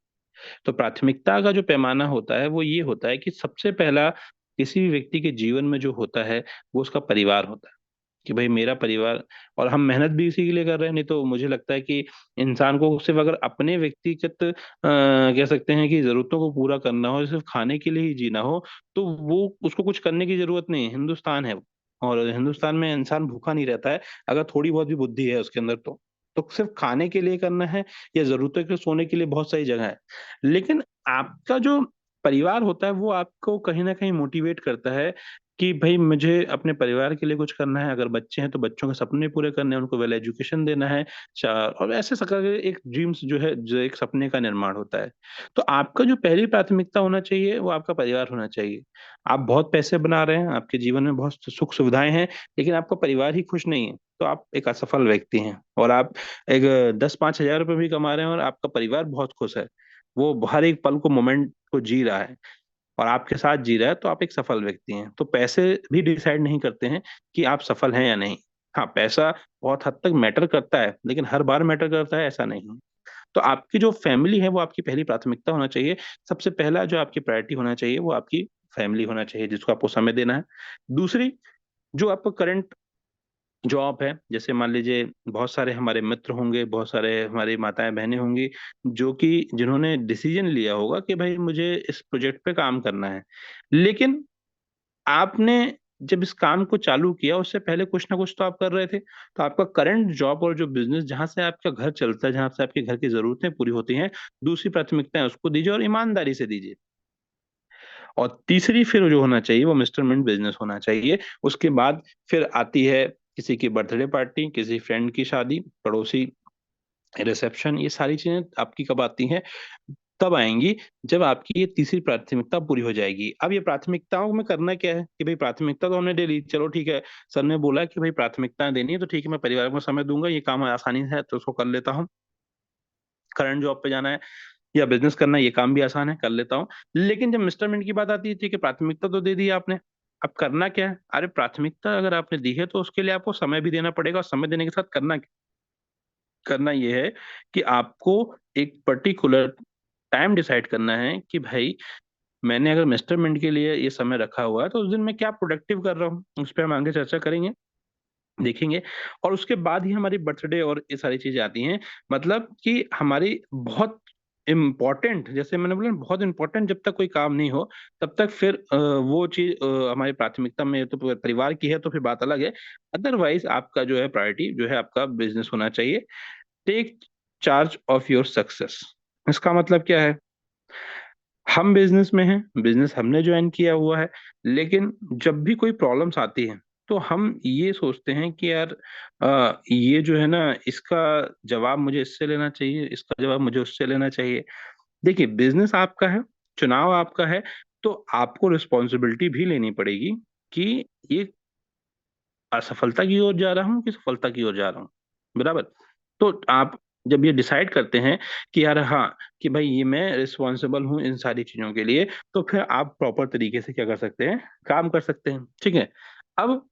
तो प्राथमिकता का जो पैमाना होता है वो ये होता है कि सबसे पहला किसी भी व्यक्ति के जीवन में जो होता है वो उसका परिवार होता है। कि भाई मेरा परिवार, और हम मेहनत भी इसी के लिए कर रहे हैं। नहीं तो मुझे लगता है कि इंसान को सिर्फ अगर अपने व्यक्तिगत कह सकते हैं कि जरूरतों को पूरा करना हो, सिर्फ खाने के लिए ही जीना हो, तो वो उसको कुछ करने की जरूरत नहीं है। हिंदुस्तान है वो, और हिंदुस्तान में इंसान भूखा नहीं रहता है अगर थोड़ी बहुत भी बुद्धि है उसके अंदर। तो सिर्फ खाने के लिए करना है या जरूरतों के सोने के लिए बहुत सारी जगह है। लेकिन आपका जो परिवार होता है वो आपको कहीं ना कहीं मोटिवेट करता है कि भाई मुझे अपने परिवार के लिए कुछ करना है। अगर बच्चे हैं तो बच्चों के सपने पूरे करने हैं, उनको वेल एजुकेशन देना है। और ऐसे सका के एक ड्रीम्स जो है, जो एक सपने का निर्माण होता है। तो आपका जो पहली प्राथमिकता होना चाहिए वो आपका परिवार होना चाहिए। आप बहुत पैसे बना रहे हैं, आपके जीवन में बहुत सुख सुविधाएं हैं, लेकिन आपका परिवार ही खुश नहीं है, तो आप एक असफल व्यक्ति हैं। और आप एक 10-5 हजार रुपये भी कमा रहे हैं और आपका परिवार बहुत खुश है, वो हर एक पल को, मोमेंट को जी रहा है और आपके साथ जी रहा है, तो आप एक सफल व्यक्ति हैं। तो पैसे भी डिसाइड नहीं करते हैं कि आप सफल हैं या नहीं। हाँ, पैसा बहुत हद तक मैटर करता है, लेकिन हर बार मैटर करता है ऐसा नहीं है। तो आपकी जो फैमिली है वो आपकी पहली प्राथमिकता होना चाहिए। सबसे पहला जो आपकी प्रायोरिटी होना चाहिए वो आपकी फैमिली होना चाहिए, जिसको आपको समय देना है। दूसरी, जो आपको करंट जॉब है, जैसे मान लीजिए बहुत सारे हमारे मित्र होंगे, बहुत सारे हमारी माताएं बहनें होंगी जो कि जिन्होंने डिसीजन लिया होगा कि भाई मुझे इस प्रोजेक्ट पे काम करना है। लेकिन आपने जब इस काम को चालू किया उससे पहले कुछ ना कुछ तो आप कर रहे थे। तो आपका करंट जॉब और जो बिजनेस जहां से आपका घर चलता है, जहां से आपके घर की जरूरतें पूरी होती हैं, दूसरी प्राथमिकता है उसको दीजिए और ईमानदारी से दीजिए। और तीसरी फिर जो होना चाहिए वो मिस्टरमेंट बिजनेस होना चाहिए। उसके बाद फिर आती है किसी की बर्थडे पार्टी, किसी फ्रेंड की शादी, पड़ोसी रिसेप्शन। ये सारी चीजें आपकी कब आती हैं? तब आएंगी जब आपकी ये तीसरी प्राथमिकता पूरी हो जाएगी। अब ये प्राथमिकताओं में करना क्या है कि भाई प्राथमिकता तो हमने दे ली, चलो ठीक है। सर ने बोला कि भाई प्राथमिकताएं देनी है तो ठीक है, मैं परिवार को समय दूंगा, ये काम आसानी से है तो उसको कर लेता हूँ। करंट जॉब पे जाना है या बिजनेस करना है, ये काम भी आसान है, कर लेता हूँ। लेकिन जब मिस्टरमेंट की बात आती है, ठीक है प्राथमिकता तो दे दी आपने, अब करना क्या है? अरे प्राथमिकता अगर आपने दी है तो उसके लिए आपको समय भी देना पड़ेगा, और समय देने के साथ करना ये है कि आपको एक पर्टिकुलर टाइम डिसाइड करना है कि भाई मैंने अगर मेस्टरमेंट के लिए ये समय रखा हुआ है तो उस दिन मैं क्या प्रोडक्टिव कर रहा हूँ, उस पर हम आगे चर्चा करेंगे, देखेंगे। और उसके बाद ही हमारी बर्थडे और ये सारी चीजें आती हैं। मतलब कि हमारी बहुत इम्पोर्टेंट, जैसे मैंने बोला बहुत इंपॉर्टेंट, जब तक कोई काम नहीं हो तब तक फिर वो चीज हमारी प्राथमिकता में तो परिवार की है तो फिर बात अलग है। अदरवाइज आपका जो है प्रायोरिटी जो है आपका बिजनेस होना चाहिए। Take charge of your success. इसका मतलब क्या है? हम बिजनेस में हैं, बिजनेस हमने ज्वाइन किया हुआ है, लेकिन जब भी कोई प्रॉब्लम्स आती हैं तो हम ये सोचते हैं कि यार ये जो है ना, इसका जवाब मुझे इससे लेना चाहिए, इसका जवाब मुझे उससे लेना चाहिए। देखिए, बिजनेस आपका है, चुनाव आपका है, तो आपको रिस्पॉन्सिबिलिटी भी लेनी पड़ेगी कि ये असफलता की ओर जा रहा हूँ कि सफलता की ओर जा रहा हूँ। बराबर। तो आप जब ये डिसाइड करते हैं कि यार हाँ, कि भाई ये मैं रिस्पॉन्सिबल हूँ इन सारी चीजों के लिए, तो फिर आप प्रॉपर तरीके से क्या कर सकते हैं, काम कर सकते हैं। ठीक है। अब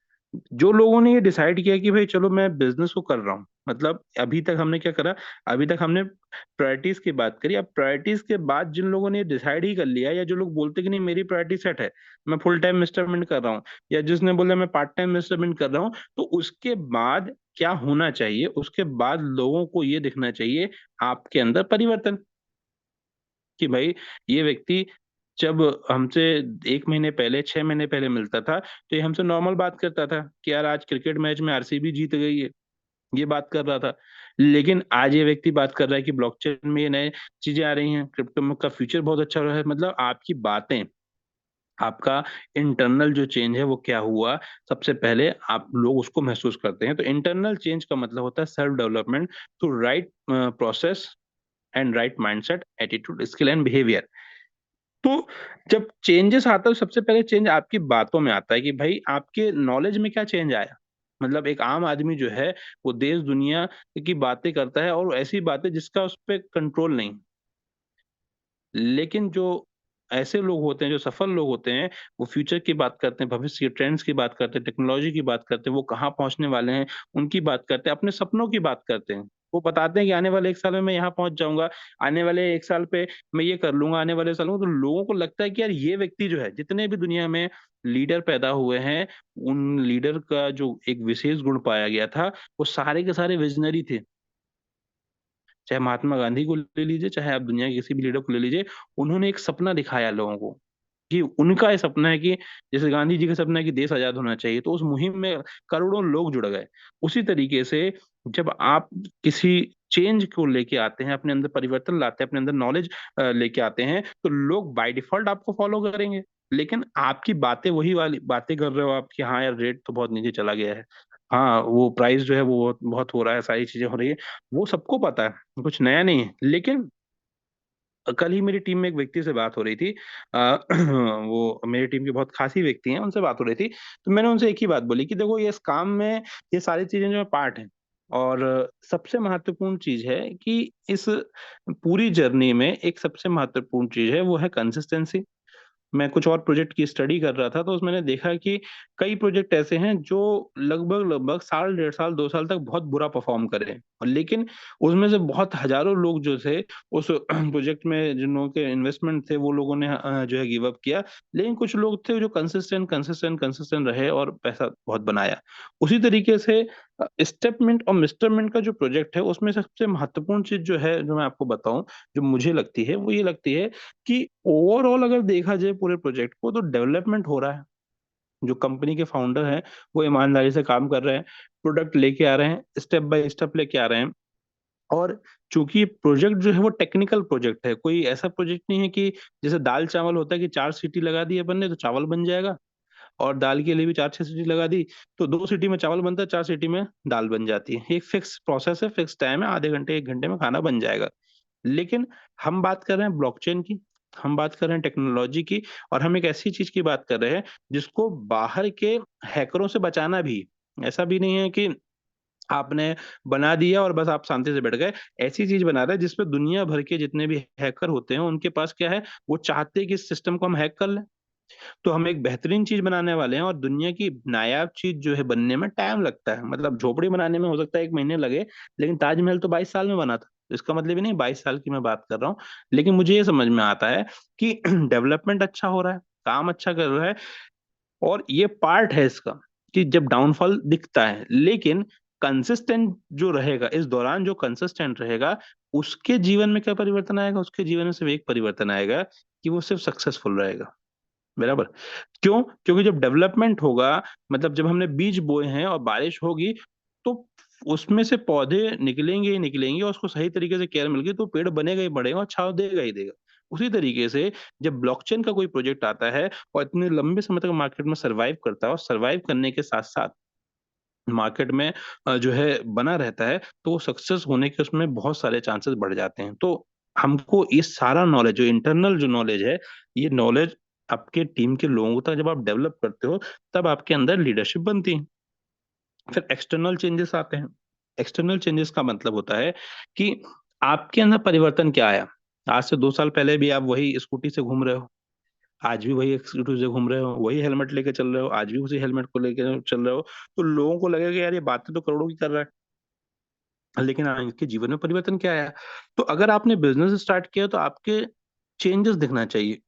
जो लोगों ने ये डिसाइड किया कि भाई चलो मैं बिजनेस को कर रहा हूँ, मतलब अभी तक हमने क्या करा, अभी तक हमने प्रायोरिटीज की बात करी। अब प्रायोरिटीज के बाद जिन लोगों ने डिसाइड ही कर लिया, या जो लोग बोलते कि नहीं मेरी प्रायोरिटी सेट है, मैं फुल टाइम मिस्टरमेंट कर रहा हूँ, या जिसने बोला मैं पार्ट टाइम मिस्टरमेंट कर रहा हूँ, तो उसके बाद क्या होना चाहिए, उसके बाद लोगों को ये दिखना चाहिए आपके अंदर परिवर्तन, कि भाई ये व्यक्ति जब हमसे 1 महीने पहले, 6 महीने पहले मिलता था, तो ये हमसे नॉर्मल बात करता था कि यार आज क्रिकेट मैच में आरसीबी जीत गई है, ये बात कर रहा था। लेकिन आज ये व्यक्ति बात कर रहा है कि ब्लॉकचेन में ये नए चीजें आ रही हैं, क्रिप्टो का फ्यूचर बहुत अच्छा हो रहा है। मतलब आपकी बातें, आपका इंटरनल जो चेंज है वो क्या हुआ, सबसे पहले आप लोग उसको महसूस करते हैं। तो इंटरनल चेंज का मतलब होता है self development through right process and right mindset, attitude, skill and behaviour. तो जब चेंजेस आता है, तो सबसे पहले चेंज आपकी बातों में आता है कि भाई आपके नॉलेज में क्या चेंज आया। मतलब एक आम आदमी जो है वो देश दुनिया की बातें करता है, और ऐसी बातें जिसका उस पर कंट्रोल नहीं। लेकिन जो ऐसे लोग होते हैं, जो सफल लोग होते हैं, वो फ्यूचर की बात करते हैं, भविष्य के ट्रेंड्स की बात करते हैं, टेक्नोलॉजी की बात करते हैं, वो कहाँ पहुंचने वाले हैं उनकी बात करते हैं, अपने सपनों की बात करते हैं। वो बताते हैं कि आने वाले 1 साल में मैं यहाँ पहुंच जाऊंगा, आने वाले 1 साल पे मैं ये कर लूंगा, आने वाले सालों में। तो लोगों को लगता है कि यार ये व्यक्ति जो है, जितने भी दुनिया में लीडर पैदा हुए हैं, उन लीडर का जो एक विशेष गुण पाया गया था, वो सारे के सारे विजनरी थे। चाहे महात्मा गांधी को ले लीजिए, चाहे आप दुनिया के किसी भी लीडर को ले लीजिए, उन्होंने एक सपना दिखाया लोगों को, कि उनका ये सपना है कि जैसे गांधी जी का सपना है कि देश आजाद होना चाहिए, तो उस मुहिम में करोड़ों लोग जुड़ गए। उसी तरीके से जब आप किसी चेंज को लेके आते हैं, अपने अंदर परिवर्तन लाते हैं, अपने अंदर नॉलेज लेके आते हैं, तो लोग बाय डिफॉल्ट आपको फॉलो करेंगे। लेकिन आपकी बातें वही वाली बातें कर रहे हो आप, कि हाँ यार रेट तो बहुत नीचे चला गया है, हाँ वो प्राइस जो है वो बहुत बहुत हो रहा है, सारी चीजें हो रही है, वो सबको पता है, कुछ नया नहीं है। लेकिन कल ही मेरी टीम में एक व्यक्ति से बात हो रही थी, वो मेरी टीम के बहुत खासी व्यक्ति हैं, उनसे बात हो रही थी। तो मैंने उनसे एक ही बात बोली कि देखो ये इस काम में ये सारी चीजें जो है पार्ट है, और सबसे महत्वपूर्ण चीज है कि इस पूरी जर्नी में एक सबसे महत्वपूर्ण चीज है, वो है कंसिस्टेंसी। मैं कुछ और प्रोजेक्ट की स्टडी कर रहा था, तो उसमें मैंने देखा कि कई प्रोजेक्ट ऐसे हैं जो लगभग लगभग साल, 1.5 साल, 2 साल तक बहुत बुरा परफॉर्म करे, और लेकिन उसमें से बहुत हजारों लोग जो थे उस प्रोजेक्ट में, जिन लोगों के इन्वेस्टमेंट थे, वो लोगों ने जो है गिव अप किया। लेकिन कुछ लोग थे जो कंसिस्टेंट कंसिस्टेंट कंसिस्टेंट रहे और पैसा बहुत बनाया। उसी तरीके से स्टेपमेंट और मिस्टरमेंट का जो प्रोजेक्ट है, उसमें सबसे महत्वपूर्ण चीज जो है, जो मैं आपको बताऊं, जो मुझे लगती है, वो ये लगती है कि ओवरऑल अगर देखा जाए पूरे प्रोजेक्ट को, तो डेवलपमेंट हो रहा है। जो कंपनी के फाउंडर हैं वो ईमानदारी से काम कर रहे हैं, प्रोडक्ट लेके आ रहे हैं, स्टेप बाय स्टेप लेके आ रहे हैं। और चूंकि प्रोजेक्ट जो है वो टेक्निकल प्रोजेक्ट है, कोई ऐसा प्रोजेक्ट नहीं है कि जैसे दाल चावल होता है कि 4 सीटी लगा दी अपन ने तो चावल बन जाएगा, और दाल के लिए भी 4-6 सीटी लगा दी तो 2 सीटी में चावल बनता है, 4 सीटी में दाल बन जाती है। एक फिक्स प्रोसेस है, फिक्स टाइम है, आधे घंटे 1 घंटे में खाना बन जाएगा। लेकिन हम बात कर रहे हैं ब्लॉकचेन की, हम बात कर रहे हैं टेक्नोलॉजी की, और हम एक ऐसी चीज की बात कर रहे हैं जिसको बाहर के हैकरों से बचाना भी। ऐसा भी नहीं है कि आपने बना दिया और बस आप शांति से बैठ गए। ऐसी चीज बना रहे हैं जिसपे दुनिया भर के जितने भी हैकर होते हैं उनके पास क्या है, वो चाहते हैं कि इस सिस्टम को हम हैक कर लें। तो हम एक बेहतरीन चीज बनाने वाले हैं, और दुनिया की नायाब चीज जो है बनने में टाइम लगता है। मतलब झोपड़ी बनाने में हो सकता है 1 महीने लगे, लेकिन ताजमहल तो 22 साल में बना था। तो इसका मतलब ये नहीं 22 साल की मैं बात कर रहा हूँ। लेकिन मुझे ये समझ में आता है कि डेवलपमेंट अच्छा हो रहा है, काम अच्छा कर रहा है, और ये पार्ट है इसका, कि जब डाउनफॉल दिखता है, लेकिन कंसिस्टेंट जो रहेगा इस दौरान, जो कंसिस्टेंट रहेगा, उसके जीवन में क्या परिवर्तन आएगा, उसके जीवन में सिर्फ एक परिवर्तन आएगा, कि वो सिर्फ सक्सेसफुल रहेगा। बराबर। क्यों? क्योंकि जब डेवलपमेंट होगा, मतलब जब हमने बीज बोए हैं और बारिश होगी, तो उसमें से पौधे निकलेंगे ही निकलेंगे, और उसको सही तरीके से केयर मिल गई तो पेड़ बनेगा ही बढ़ेगा और छांव देगा ही देगा। उसी तरीके से जब ब्लॉकचेन का कोई प्रोजेक्ट आता है और इतने लंबे समय तक मार्केट में सरवाइव करता है, और सरवाइव करने के साथ साथ मार्केट में जो है बना रहता है, तो सक्सेस होने के उसमें बहुत सारे चांसेस बढ़ जाते हैं। तो हमको ये सारा नॉलेज, जो इंटरनल जो नॉलेज है, ये नॉलेज आपके टीम के लोगों तक जब आप डेवलप करते हो, तब आपके अंदर लीडरशिप बनती है। फिर एक्सटर्नल चेंजेस आते हैं। एक्सटर्नल चेंजेस का मतलब होता है कि आपके अंदर परिवर्तन क्या आया। आज से 2 साल पहले भी आप वही स्कूटी से घूम रहे हो, आज भी वही स्कूटी से घूम रहे हो, वही हेलमेट लेके चल रहे हो, आज भी उसी हेलमेट को लेके चल रहे हो, तो लोगों को लगेगा कि यार ये बातें तो करोड़ों की कर रहा है, लेकिन इनके जीवन में परिवर्तन क्या आया। तो अगर आपने बिजनेस स्टार्ट किया तो आपके चेंजेस दिखना चाहिए,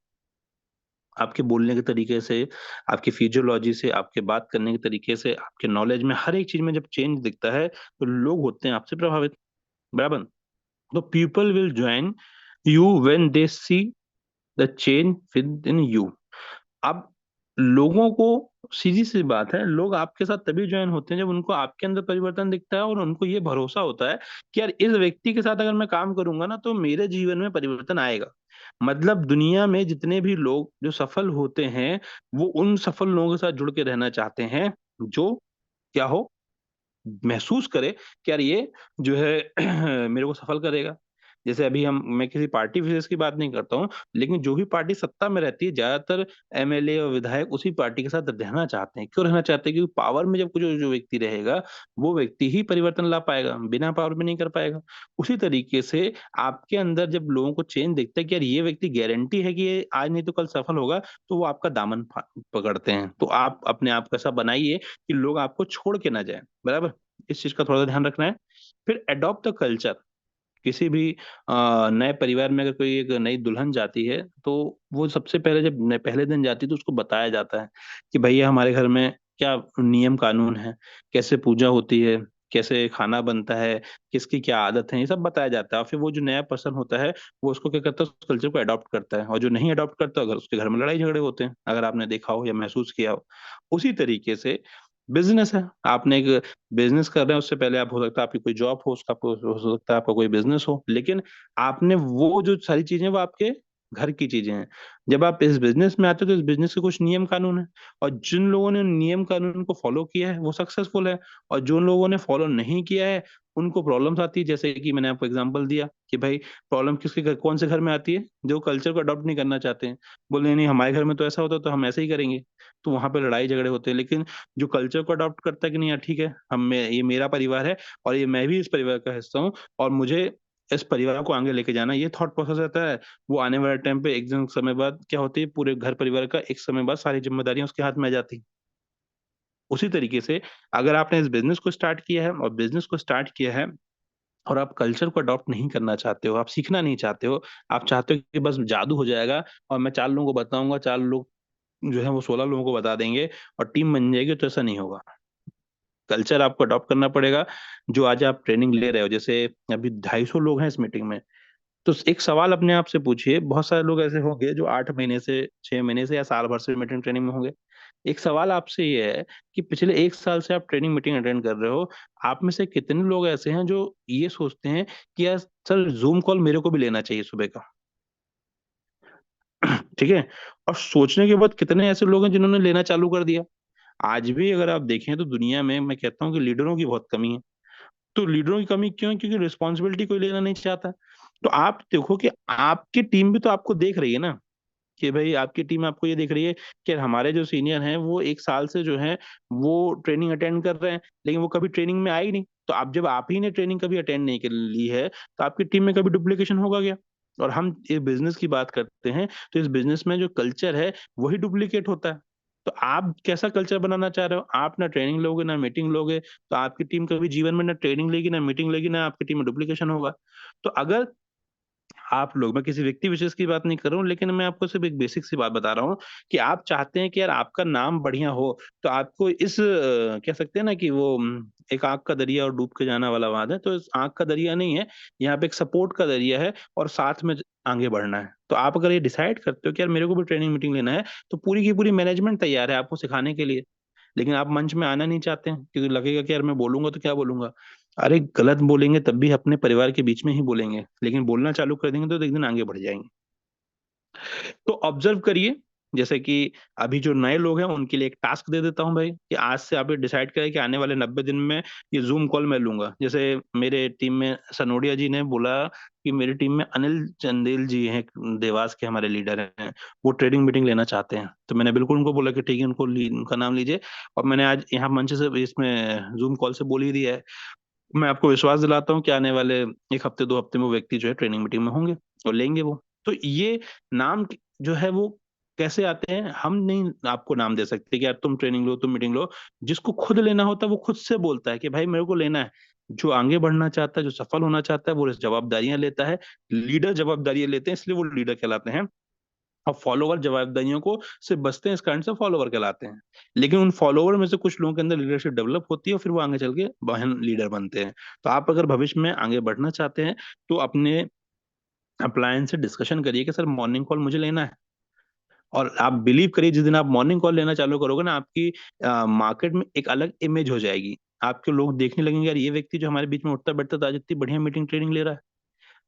आपके बोलने के तरीके से, आपकी फिजियोलॉजी से, आपके बात करने के तरीके से, आपके नॉलेज में, हर एक चीज में जब चेंज दिखता है तो लोग होते हैं आपसे प्रभावित। बराबर। तो people will join you when they see the change with in you. अब लोगों को, सीधी सी बात है, लोग आपके साथ तभी ज्वाइन होते हैं जब उनको आपके अंदर परिवर्तन दिखता है और उनको ये भरोसा होता है कि यार इस व्यक्ति के साथ अगर मैं काम करूंगा ना तो मेरे जीवन में परिवर्तन आएगा। मतलब दुनिया में जितने भी लोग जो सफल होते हैं, वो उन सफल लोगों के साथ जुड़ के रहना चाहते हैं जो क्या हो, महसूस करे कि यार ये जो है मेरे को सफल करेगा। जैसे अभी मैं किसी पार्टी विशेष की बात नहीं करता हूँ, लेकिन जो भी पार्टी सत्ता में रहती है, ज्यादातर एमएलए और विधायक उसी पार्टी के साथ रहना चाहते हैं। क्यों रहना चाहते हैं? क्योंकि पावर में जब जो जो व्यक्ति रहेगा, वो व्यक्ति ही परिवर्तन ला पाएगा, बिना पावर में नहीं कर पाएगा। उसी तरीके से आपके अंदर जब लोगों को चेंज दिखता है कि यार ये व्यक्ति गारंटी है कि ये आज नहीं तो कल सफल होगा, तो वो आपका दामन पकड़ते हैं। तो आप अपने आप को ऐसा बनाइए कि लोग आपको छोड़ के ना जाए। बराबर। इस चीज का थोड़ा सा ध्यान रखना है। फिर अडॉप्ट द कल्चर। किसी भी नए परिवार में अगर कोई एक नई दुल्हन जाती है, तो वो सबसे पहले जब पहले दिन जाती है तो उसको बताया जाता है कि भैया हमारे घर में क्या नियम कानून है, कैसे पूजा होती है, कैसे खाना बनता है, किसकी क्या आदत है, ये सब बताया जाता है। और फिर वो जो नया पर्सन होता है, वो उसको क्या करता है, उस कल्चर को अडॉप्ट करता है। और जो नहीं अडॉप्ट करता, अगर उसके घर में लड़ाई झगड़े होते हैं, अगर आपने देखा हो या महसूस किया हो। उसी तरीके से बिजनेस है, आपने एक बिजनेस कर रहे हैं, उससे पहले आप, हो सकता है आपकी कोई जॉब हो, उसका हो सकता है आपका कोई बिजनेस हो, लेकिन आपने वो जो सारी चीजें वो आपके घर की चीजें हैं। जब आप इस बिजनेस में आते हो तो इस बिजनेस के कुछ नियम कानून है, और जिन लोगों ने नियम कानून को फॉलो किया है वो सक्सेसफुल है, और जो लोगों ने फॉलो नहीं किया है उनको प्रॉब्लम्स आती है। जैसे कि मैंने आपको एग्जांपल दिया कि भाई प्रॉब्लम किसके घर, कौन से घर में आती है, जो कल्चर को अडॉप्ट नहीं करना चाहते हैं, बोले नहीं हमारे घर में तो ऐसा होता है तो हम ऐसे ही करेंगे, तो वहां पे लड़ाई झगड़े होते हैं। लेकिन जो कल्चर को अडॉप्ट करता है कि नहीं यार ठीक है, ये मेरा परिवार है, और ये मैं भी इस परिवार का हिस्सा हूँ, और मुझे इस परिवार को आगे लेके जाना, ये थॉट प्रोसेस रहता है। वो आने वाले टाइम पे एक दिन समय बाद क्या होती है, पूरे घर परिवार का एक समय बाद सारी जिम्मेदारियां उसके हाथ में आ जाती हैं। उसी तरीके से अगर आपने इस बिजनेस को स्टार्ट किया है, और बिजनेस को स्टार्ट किया है और आप कल्चर को अडॉप्ट नहीं करना चाहते हो, आप सीखना नहीं चाहते हो, आप चाहते हो कि बस जादू हो जाएगा और मैं 4 लोगों को बताऊंगा, 4 लोग जो है वो 16 लोगों को बता देंगे और टीम बन जाएगी, तो ऐसा नहीं होगा। कल्चर आपको अडॉप्ट करना पड़ेगा। जो आज आप ट्रेनिंग ले रहे हो, जैसे अभी 250 लोग हैं इस मीटिंग में, तो एक सवाल अपने आप से पूछिए, बहुत सारे लोग ऐसे होंगे जो 8 महीने से, 6 महीने से या साल भर से मीटिंग ट्रेनिंग में होंगे। एक सवाल आपसे ये है कि पिछले 1 साल से आप ट्रेनिंग मीटिंग अटेंड कर रहे हो, आप में से कितने लोग ऐसे हैं जो ये सोचते हैं कि यार सर जूम कॉल मेरे को भी लेना चाहिए सुबह का। ठीक है। और सोचने के बाद कितने ऐसे लोग हैं जिन्होंने लेना चालू कर दिया। आज भी अगर आप देखें तो दुनिया में मैं कहता हूँ कि लीडरों की बहुत कमी है। तो लीडरों की कमी क्यों है? क्योंकि रिस्पॉन्सिबिलिटी कोई लेना नहीं चाहता। तो आप देखो कि आपकी टीम भी तो आपको देख रही है ना, कि भाई आपकी टीम आपको ये देख रही है कि हमारे जो सीनियर हैं वो 1 साल से जो है वो ट्रेनिंग अटेंड कर रहे हैं, लेकिन वो कभी ट्रेनिंग में आए ही नहीं। तो आप, जब आप ही ने ट्रेनिंग कभी अटेंड नहीं कर ली है, तो आपकी टीम में कभी डुप्लीकेशन होगा क्या? और हम इस बिजनेस की बात करते हैं, तो इस बिजनेस में जो कल्चर है वही डुप्लीकेट होता है। तो आप कैसा कल्चर बनाना चाह रहे हो? आप ना ट्रेनिंग लोगे ना मीटिंग लोगे, तो आपकी टीम कभी जीवन में ना ट्रेनिंग लेगी ना मीटिंग लेगी, ना आपकी टीम में डुप्लीकेशन होगा। तो अगर आप लोग, मैं किसी व्यक्ति विशेष की बात नहीं कर रहा हूँ, लेकिन मैं आपको सिर्फ एक बेसिक सी बात बता रहा हूँ कि आप चाहते हैं कि यार आपका नाम बढ़िया हो, तो आपको इस कह सकते हैं ना कि वो एक आंख का दरिया और डूब के जाना वाला बात है, तो इस आंख का दरिया नहीं है, यहाँ पे एक सपोर्ट का दरिया है, और साथ में आगे बढ़ना है। तो आप अगर ये डिसाइड करते हो कि यार मेरे को भी ट्रेनिंग मीटिंग लेना है, तो पूरी की पूरी मैनेजमेंट तैयार है आपको सिखाने के लिए, लेकिन आप मंच में आना नहीं चाहते हैं क्योंकि लगेगा कि यार मैं बोलूंगा तो क्या बोलूंगा। अरे गलत बोलेंगे तब भी अपने परिवार के बीच में ही बोलेंगे, लेकिन बोलना चालू कर देंगे तो एक दिन आगे बढ़ जाएंगे। तो ऑब्जर्व करिए जैसे कि अभी जो नए लोग हैं उनके लिए एक टास्क दे देता हूँ भाई, कि आज से आप ये डिसाइड करें कि आने वाले 90 दिन में ये जूम कॉल मैं लूंगा। जैसे मेरे टीम में सनोडिया जी ने बोला कि मेरी टीम में अनिल चंदेल जी हैं, देवास के हमारे लीडर हैं, वो ट्रेडिंग मीटिंग लेना चाहते हैं। तो मैंने बिल्कुल उनको बोला कि ठीक है, उनका नाम लीजिए। और मैंने आज यहाँ मंच से इसमें जूम कॉल से बोल ही दिया है। मैं आपको विश्वास दिलाता हूँ कि आने वाले 1 हफ्ते 2 हफ्ते में वो व्यक्ति जो है ट्रेनिंग मीटिंग में होंगे और लेंगे वो। तो ये नाम जो है वो कैसे आते हैं, हम नहीं आपको नाम दे सकते कि यार तुम ट्रेनिंग लो, तुम मीटिंग लो। जिसको खुद लेना होता है वो खुद से बोलता है कि भाई मेरे को लेना है। जो आगे बढ़ना चाहता है, जो सफल होना चाहता है, वो जवाबदारियां लेता है। लीडर जवाबदारियां लेते हैं, इसलिए वो लीडर कहलाते हैं। और फॉलोवर जवाबदारियों को से बचते हैं, इस कारण से फॉलोवर कहलाते हैं। लेकिन उन फॉलोवर में से कुछ लोगों के अंदर लीडरशिप डेवलप होती है और फिर वो आगे चल के बहन लीडर बनते हैं। तो आप अगर भविष्य में आगे बढ़ना चाहते हैं तो अपने अप्लायंस से डिस्कशन करिए कि सर मॉर्निंग कॉल मुझे लेना है। और आप बिलीव करिए, जिस दिन आप मॉर्निंग कॉल लेना चालू करोगे ना, आपकी मार्केट में एक अलग इमेज हो जाएगी। आपके लोग देखने लगेंगे यार ये व्यक्ति जो हमारे बीच में उठता बैठता था, आज इतनी बढ़िया मीटिंग ट्रेनिंग ले रहा है।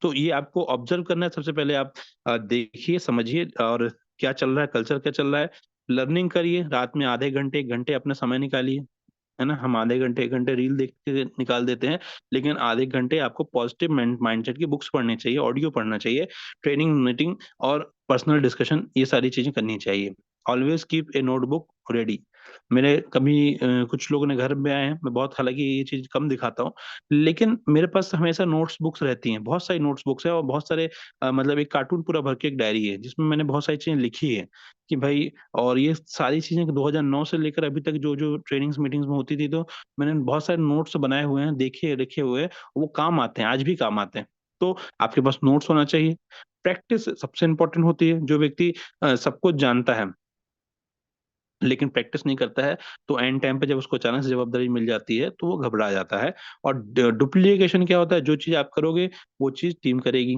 तो ये आपको ऑब्जर्व करना है। सबसे पहले आप देखिए, समझिए और क्या चल रहा है, कल्चर क्या चल रहा है। लर्निंग करिए, रात में आधे घंटे 1 घंटे अपना समय निकालिए। है ना, हम आधे घंटे 1 घंटे रील देख के निकाल देते हैं, लेकिन आधे घंटे आपको पॉजिटिव माइंडसेट की बुक्स पढ़नी चाहिए, ऑडियो पढ़ना चाहिए, ट्रेनिंग मीटिंग और पर्सनल डिस्कशन, ये सारी चीजें करनी चाहिए। Always keep a notebook ready. मेरे कभी कुछ लोगों ने घर में आए हैं, मैं बहुत हालांकि ये चीज कम दिखाता हूँ, लेकिन मेरे पास हमेशा नोट्स बुक्स रहती हैं, बहुत सारी नोट्स बुक्स है और बहुत सारे मतलब एक कार्टून पूरा भर के एक डायरी है जिसमें मैंने बहुत सारी चीजें लिखी है कि भाई। और ये सारी चीजें 2009 से लेकर अभी तक जो जो ट्रेनिंग्स मीटिंग्स में होती थी, तो मैंने बहुत सारे नोट्स बनाए हुए हैं, देखे लिखे हुए हैं। वो काम आते हैं, आज भी काम आते हैं। तो आपके पास नोट्स होना चाहिए। प्रैक्टिस सबसे इंपॉर्टेंट होती है। जो व्यक्ति सब कुछ जानता है लेकिन प्रैक्टिस नहीं करता है, तो एंड टाइम पे जब उसको अचानक से जवाबदारी मिल जाती है तो वो घबरा जाता है। और डुप्लीकेशन क्या होता है, जो चीज आप करोगे वो चीज टीम करेगी।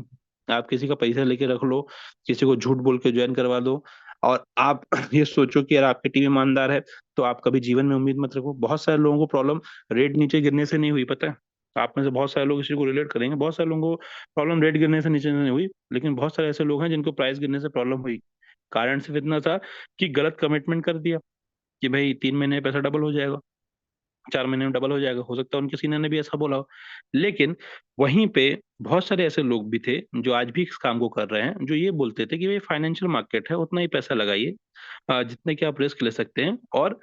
आप किसी का पैसा लेके रख लो, किसी को झूठ बोल के ज्वाइन करवा दो, और आप ये सोचो कि यार आपकी टीम ईमानदार है, तो आप कभी जीवन में उम्मीद मत रखो। बहुत सारे लोगों को प्रॉब्लम रेट नीचे गिरने से नहीं हुई, पता है। आप में से बहुत सारे लोग इसी को रिलेट करेंगे, बहुत सारे लोगों को प्रॉब्लम रेट गिरने से नीचे नहीं हुई, लेकिन बहुत सारे ऐसे लोग हैं जिनको प्राइस गिरने से प्रॉब्लम हुई। कारण सिर्फ इतना था कि गलत कमिटमेंट कर दिया कि भाई 3 महीने में पैसा डबल हो जाएगा, 4 महीने में डबल हो जाएगा। हो सकता है उनके सीनियर ने भी ऐसा बोला हो, लेकिन वहीं पे बहुत सारे ऐसे लोग भी थे जो आज भी इस काम को कर रहे हैं, जो ये बोलते थे कि भाई फाइनेंशियल मार्केट है, उतना ही पैसा लगाइए जितने की आप रिस्क ले सकते हैं, और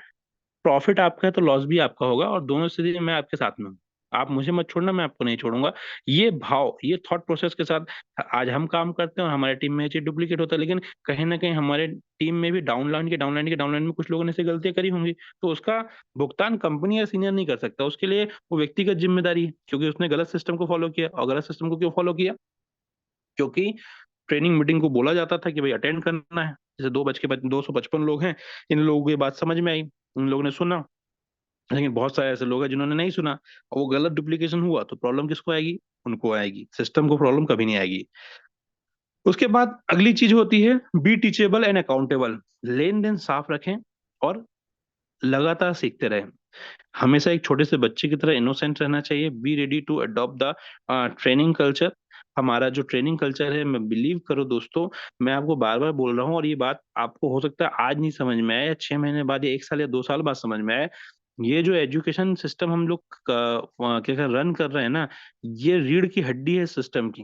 प्रॉफिट आपका है तो लॉस भी आपका होगा, और दोनों स्थिति में मैं आपके साथ में हूँ। आप मुझे मत छोड़ना, मैं आपको नहीं छोड़ूंगा। ये भाव, ये थॉट प्रोसेस के साथ आज हम काम करते हैं और हमारे टीम में ये चीज डुप्लीकेट होता है। लेकिन कहीं ना कहीं हमारे टीम में भी डाउनलाइन में कुछ लोगों ने ऐसी गलतियां करी होंगी, तो उसका भुगतान कंपनी या सीनियर नहीं कर सकता, उसके लिए वो व्यक्तिगत जिम्मेदारी है, क्योंकि उसने गलत सिस्टम को फॉलो किया। और गलत सिस्टम को क्यों फॉलो किया? क्योंकि ट्रेनिंग मीटिंग को बोला जाता था कि भाई अटेंड करना है, जैसे 255 लोग हैं, इन लोगों को ये बात समझ में आई, इन लोगों ने सुना। लेकिन बहुत सारे ऐसे लोग हैं जिन्होंने नहीं सुना, और वो गलत डुप्लीकेशन हुआ, तो प्रॉब्लम किसको आएगी? उनको आएगी, सिस्टम को प्रॉब्लम कभी नहीं आएगी। उसके बाद अगली चीज होती है बी टीचेबल एंड अकाउंटेबल। लेन देन साफ रखें और लगातार सीखते रहें। हमेशा एक छोटे से बच्चे की तरह इनोसेंट रहना चाहिए। Be ready to adopt the training culture. हमारा जो ट्रेनिंग कल्चर है, मैं बिलीव करो दोस्तों, मैं आपको बार बार बोल रहा हूँ, और ये बात आपको हो सकता है आज नहीं समझ में आए, या 6 महीने बाद, या 1 साल या 2 साल बाद समझ में आए। ये जो एजुकेशन सिस्टम हम लोग क्या रन कर रहे हैं ना, ये रीढ़ की हड्डी है सिस्टम की।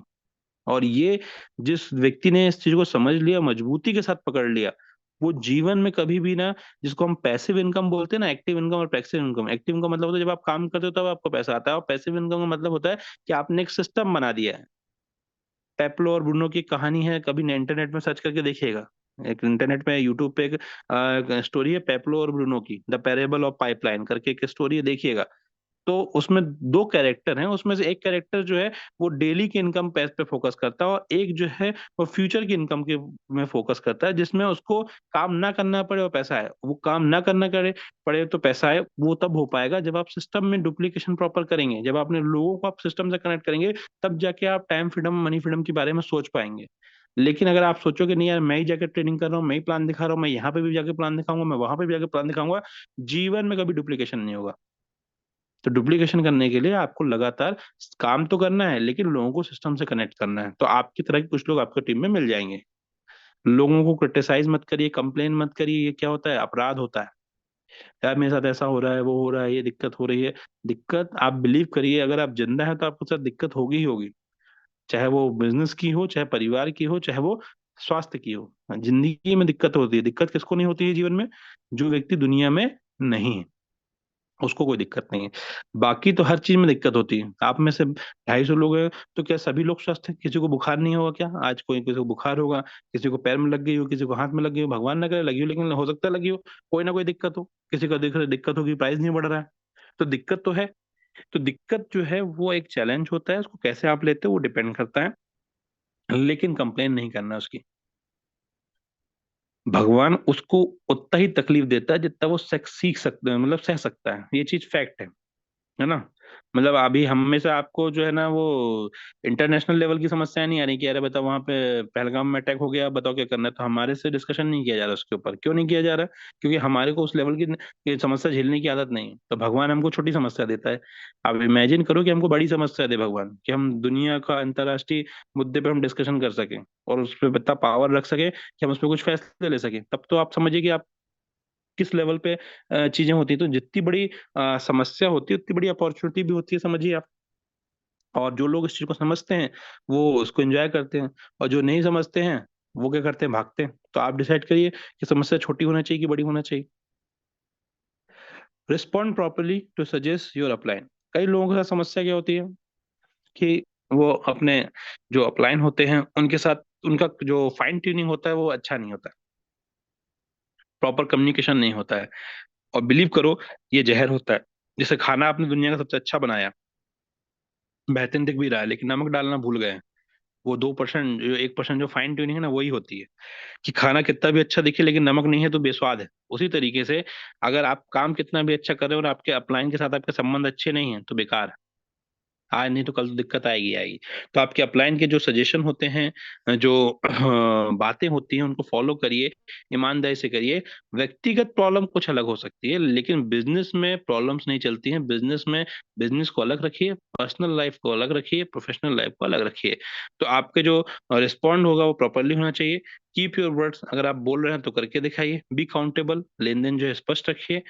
और ये जिस व्यक्ति ने इस चीज को समझ लिया, मजबूती के साथ पकड़ लिया, वो जीवन में कभी भी ना, जिसको हम पैसिव इनकम बोलते हैं ना, एक्टिव इनकम और पैसिव इनकम। एक्टिव इनकम मतलब होता है जब आप काम करते हो तब आपको पैसा आता है, और पैसिव इनकम का मतलब होता है कि आपने एक सिस्टम बना दिया है। पेप्लो और ब्रूनो की कहानी है, कभी ने इंटरनेट में सर्च करके देखिएगा। एक इंटरनेट में यूट्यूब पे एक स्टोरी है पेप्लो और ब्रूनो की, द पैरेबल ऑफ पाइपलाइन करके एक स्टोरी है, देखिएगा। तो उसमें 2 कैरेक्टर हैं, उसमें से एक कैरेक्टर जो है वो डेली की इनकम पे फोकस करता है, और एक जो है वो फ्यूचर की इनकम के में फोकस करता है, जिसमें उसको काम ना करना पड़े और पैसा आए। वो काम ना करना करे पड़े तो पैसा आए, वो तब हो पाएगा जब आप सिस्टम में डुप्लीकेशन प्रॉपर करेंगे, जब आपने लोगों को आप सिस्टम से कनेक्ट करेंगे, तब जाके आप टाइम फ्रीडम मनी फ्रीडम के बारे में सोच पाएंगे। लेकिन अगर आप सोचोगे नहीं यार मैं ही जाकर ट्रेनिंग कर रहा हूँ, मैं ही प्लान दिखा रहा हूँ, मैं यहाँ पे भी जाके प्लान दिखाऊंगा, मैं वहां पे भी जाके प्लान दिखाऊंगा, जीवन में कभी डुप्लीकेशन नहीं होगा। तो डुप्लीकेशन करने के लिए आपको लगातार काम तो करना है, लेकिन लोगों को सिस्टम से कनेक्ट करना है, तो आपकी तरह के कुछ लोग आपकी टीम में मिल जाएंगे। लोगों को क्रिटिसाइज मत करिए, कंप्लेन मत करिए, ये क्या होता है, अपराध होता है। यार मेरे साथ ऐसा हो रहा है, वो हो रहा है, ये दिक्कत हो रही है। दिक्कत, आप बिलीव करिए, अगर आप जिंदा है तो आपके साथ दिक्कत होगी ही होगी। चाहे वो बिजनेस की हो, चाहे परिवार की हो, चाहे वो स्वास्थ्य की हो। जिंदगी में दिक्कत होती है। दिक्कत किसको नहीं होती है जीवन में? जो व्यक्ति दुनिया में नहीं है, उसको कोई दिक्कत नहीं है। बाकी तो हर चीज में दिक्कत होती है। आप में से 250 लोग हैं, तो क्या सभी लोग स्वस्थ हैं? किसी को बुखार नहीं होगा क्या आज? कोई किसी को बुखार होगा, किसी को पैर में लग गई हो, किसी को हाथ में लग गई हो, भगवान ना करे लगी हो, लेकिन हो सकता है लगी हो। कोई ना कोई दिक्कत हो, किसी का दिक्कत होगी, प्राइस नहीं बढ़ रहा है। तो दिक्कत तो है। तो दिक्कत जो है वो एक चैलेंज होता है, उसको कैसे आप लेते हो वो डिपेंड करता है। लेकिन कंप्लेन नहीं करना उसकी। भगवान उसको उतना ही तकलीफ देता है जितना वो सीख सकते हैं, मतलब सह सकता है। ये चीज फैक्ट है ना। मतलब अभी हम में से आपको जो है ना वो इंटरनेशनल लेवल की समस्याएं नहीं आ रही कि अरे बताओ वहां पे पहलगाम में अटैक हो गया, बताओ क्या करना है। तो हमारे से डिस्कशन नहीं किया जा रहा उसके ऊपर। क्यों नहीं किया जा रहा? क्योंकि हमारे को उस लेवल की समस्या झेलने की आदत नहीं है। तो भगवान हमको छोटी समस्या देता है। अब इमेजिन करो कि हमको बड़ी समस्या दे भगवान, कि हम दुनिया का अंतर्राष्ट्रीय मुद्दे पे हम डिस्कशन कर सकें और उस पर इतना पावर रख सके कि हम उस पर कुछ फैसले ले सकें। तब तो आप समझिए कि आप किस लेवल पे चीजें होती हैं। तो जितनी बड़ी समस्या होती है उतनी बड़ी अपॉर्चुनिटी भी होती है, समझिए आप। और जो लोग इस चीज को समझते हैं वो उसको एंजॉय करते हैं, और जो नहीं समझते हैं वो क्या करते हैं, भागते हैं। तो आप डिसाइड करिए कि समस्या छोटी होना चाहिए कि बड़ी होना चाहिए। Respond properly to suggest your upline. कई लोगों के साथ समस्या क्या होती है कि वो अपने जो अपलाइन होते हैं उनके साथ उनका जो फाइन ट्यूनिंग होता है वो अच्छा नहीं होता है। प्रॉपर कम्युनिकेशन नहीं होता है। और बिलीव करो, ये जहर होता है। जैसे खाना आपने दुनिया का सबसे अच्छा बनाया, बेहतरीन दिख भी रहा है, लेकिन नमक डालना भूल गए हैं। वो 2%, जो 1% जो फाइन ट्यूनिंग है ना, वही होती है। कि खाना कितना भी अच्छा दिखे लेकिन नमक नहीं है तो बेस्वाद है। उसी तरीके से अगर आप काम कितना भी अच्छा कर रहे हो और आपके अपलाइन के साथ आपके संबंध अच्छे नहीं है तो बेकार है। आज नहीं तो कल तो दिक्कत आएगी आएगी। तो आपके अपलाइन के जो सजेशन होते हैं, जो बातें होती हैं, उनको फॉलो करिए, ईमानदारी से करिए। व्यक्तिगत प्रॉब्लम कुछ अलग हो सकती है, लेकिन बिजनेस में प्रॉब्लम्स नहीं चलती हैं। बिजनेस में बिजनेस को अलग रखिए, पर्सनल लाइफ को अलग रखिए, प्रोफेशनल लाइफ को अलग रखिए। तो आपके जो रिस्पॉन्ड होगा वो प्रॉपरली होना चाहिए। कीप योर वर्ड्स, अगर आप बोल रहे हैं तो करके दिखाइए। बी काउंटेबल, लेन देन जो है स्पष्ट रखिए।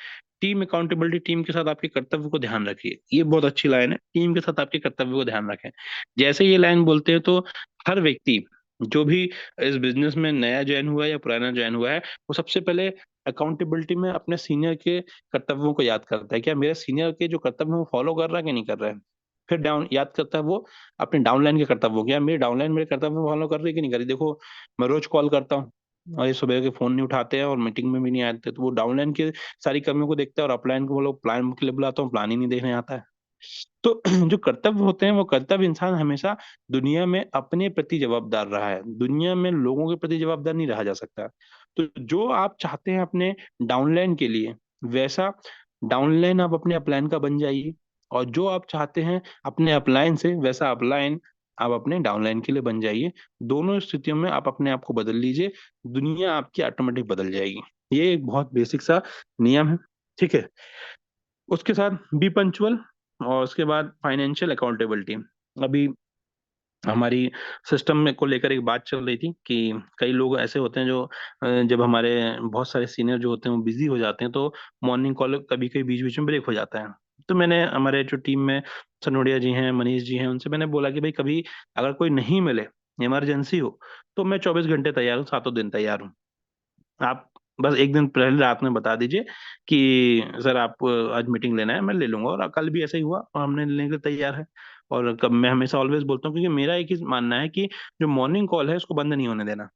टीम अकाउंटेबिलिटी, टीम के साथ आपके कर्तव्य को ध्यान रखिए। ये बहुत अच्छी लाइन है, टीम के साथ आपके कर्तव्य को ध्यान रखें। जैसे ये लाइन बोलते हैं तो हर व्यक्ति जो भी इस बिजनेस में नया ज्वाइन हुआ है या पुराना ज्वाइन हुआ है, वो सबसे पहले अकाउंटेबिलिटी में अपने सीनियर के कर्तव्यों को याद करता है। क्या मेरे सीनियर के जो कर्तव्य हैं वो फॉलो कर रहा है कि नहीं कर रहा है? फिर डाउन याद करता है वो अपने डाउनलाइन के कर्तव्यों को। क्या मेरे डाउनलाइन मेरे कर्तव्य फॉलो कर रही है कि नहीं कर रही? देखो, मैं रोज कॉल करता हूँ और ये सुबह के फोन नहीं उठाते हैं और मीटिंग में भी नहीं आते। तो वो डाउनलाइन के सारी कमियों को देखता है, और अपलाइन को वो लोग प्लान के लिए बुलाता हूँ, प्लान ही नहीं देखने आता है। तो जो कर्तव्य होते हैं वो कर्तव्य, इंसान हमेशा दुनिया में अपने प्रति जवाबदार रहा है, दुनिया में लोगों के प्रति जवाबदार नहीं रहा जा सकता। तो जो आप चाहते हैं अपने डाउनलाइन के लिए, वैसा डाउनलाइन आप अपने अपलाइन का बन जाइए। और जो आप चाहते हैं अपने अपलाइन से, वैसा अपलाइन आप अपने डाउनलाइन के लिए बन जाइए। दोनों स्थितियों में आप अपने आप को बदल लीजिए, दुनिया आपकी ऑटोमेटिक बदल जाएगी। ये एक बहुत बेसिक सा नियम है, ठीक है। उसके साथ बी पंचुअल, और उसके बाद फाइनेंशियल अकाउंटेबिलिटी। अभी हमारी सिस्टम में को लेकर एक बात चल रही थी कि कई लोग ऐसे होते हैं जो जब हमारे बहुत सारे सीनियर जो होते हैं वो बिजी हो जाते हैं, तो मॉर्निंग कॉल कभी कभी बीच बीच में ब्रेक हो जाता है। तो मैंने हमारे जो टीम में सनोडिया जी हैं, मनीष जी हैं, उनसे मैंने बोला कि भाई कभी अगर कोई नहीं मिले, इमरजेंसी हो, तो मैं 24 घंटे तैयार हूँ, सातों दिन तैयार हूँ। आप बस एक दिन पहले रात में बता दीजिए कि सर आप आज मीटिंग लेना है, मैं ले लूंगा। और कल भी ऐसा ही हुआ और हमने लेने के लिए तैयार है। और कब मैं हमेशा ऑलवेज बोलता हूँ, क्योंकि मेरा एक ही मानना है कि जो मॉर्निंग कॉल है उसको बंद नहीं होने देना,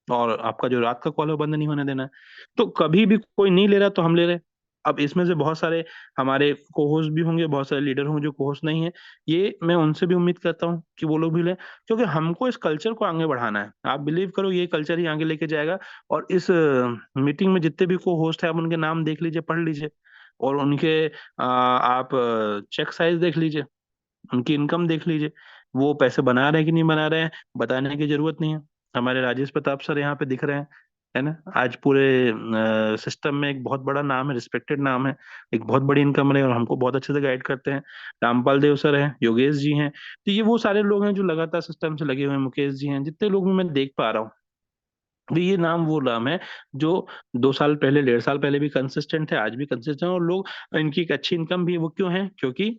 और आपका जो रात का कॉल है वो बंद नहीं होने देना है। तो कभी भी कोई नहीं ले रहा तो हम ले रहे। अब इसमें से बहुत सारे हमारे कोहोस्ट भी होंगे, बहुत सारे लीडर होंगे जो कोहोस्ट नहीं है। ये मैं उनसे भी उम्मीद करता हूँ कि वो लोग भी लें, क्योंकि हमको इस कल्चर को आगे बढ़ाना है। आप बिलीव करो, ये कल्चर ही आगे लेके जाएगा। और इस मीटिंग में जितने भी को होस्ट है, आप उनके नाम देख लीजिए, पढ़ लीजिए, और उनके आप चेक साइज देख लीजिए, उनकी इनकम देख लीजिए। वो पैसे बना रहे हैं कि नहीं बना रहे हैं, बताने की जरूरत नहीं है। हमारे राजेश प्रताप सर यहाँ पे दिख रहे हैं, है ना। आज पूरे सिस्टम में एक बहुत बड़ा नाम है, रिस्पेक्टेड नाम है, एक बहुत बड़ी इनकम है, और हमको बहुत अच्छे से गाइड करते हैं। रामपाल देव सर हैं, योगेश जी हैं। तो ये वो सारे लोग हैं जो लगातार सिस्टम से लगे हुए हैं, मुकेश जी हैं, जितने लोग भी मैं देख पा रहा हूँ। तो ये नाम वो नाम है जो 2 साल पहले, 1.5 साल पहले भी कंसिस्टेंट है, आज भी कंसिस्टेंट, और लोग, इनकी एक अच्छी इनकम भी है। वो क्यों है? क्योंकि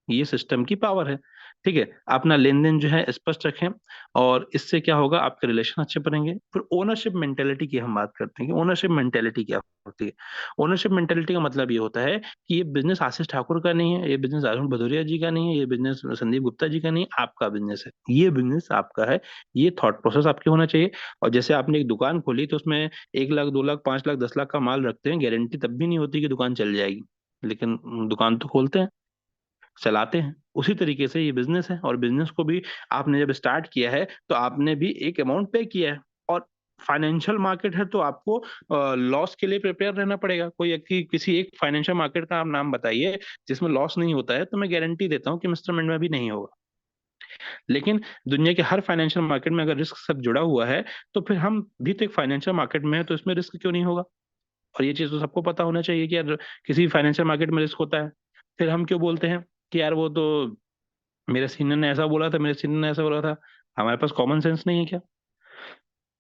ये सिस्टम की पावर है। ठीक है, अपना लेन देन जो है स्पष्ट रखें, और इससे क्या होगा, आपके रिलेशन अच्छे बनेंगे। फिर ओनरशिप मेंटेलिटी की हम बात करते हैं कि ओनरशिप मेंटेलिटी क्या होती है। ओनरशिप मेंटेलिटी का मतलब ये होता है कि ये बिजनेस आशीष ठाकुर का नहीं है, ये बिजनेस अरुण भदौरिया जी का नहीं है, ये बिजनेस संदीप गुप्ता जी का नहीं, आपका बिजनेस है, ये बिजनेस आपका है। ये थॉट प्रोसेस आपके होना चाहिए। और जैसे आपने एक दुकान खोली तो उसमें 1 लाख, 2 लाख, 5 लाख, 10 लाख का माल रखते हैं, गारंटी तब भी नहीं होती कि दुकान चल जाएगी, लेकिन दुकान तो खोलते हैं, चलाते हैं। उसी तरीके से ये बिजनेस है, और बिजनेस को भी आपने जब स्टार्ट किया है तो आपने भी एक अमाउंट पे किया है। और फाइनेंशियल मार्केट है तो आपको लॉस के लिए प्रिपेयर रहना पड़ेगा। कोई किसी एक फाइनेंशियल मार्केट का आप नाम बताइए जिसमें लॉस नहीं होता है, तो मैं गारंटी देता हूँ कि इंस्ट्रूमेंट में भी नहीं होगा। लेकिन दुनिया के हर फाइनेंशियल मार्केट में अगर रिस्क सब जुड़ा हुआ है, तो फिर हम भी तो एक फाइनेंशियल मार्केट में है, तो इसमें रिस्क क्यों नहीं होगा? और ये चीज तो सबको पता होना चाहिए कि यार किसी फाइनेंशियल मार्केट में रिस्क होता है। फिर हम क्यों बोलते हैं कि यार वो तो मेरे सीनियर ने ऐसा बोला था, मेरे सीनियर ने ऐसा बोला था। हमारे पास कॉमन सेंस नहीं है क्या?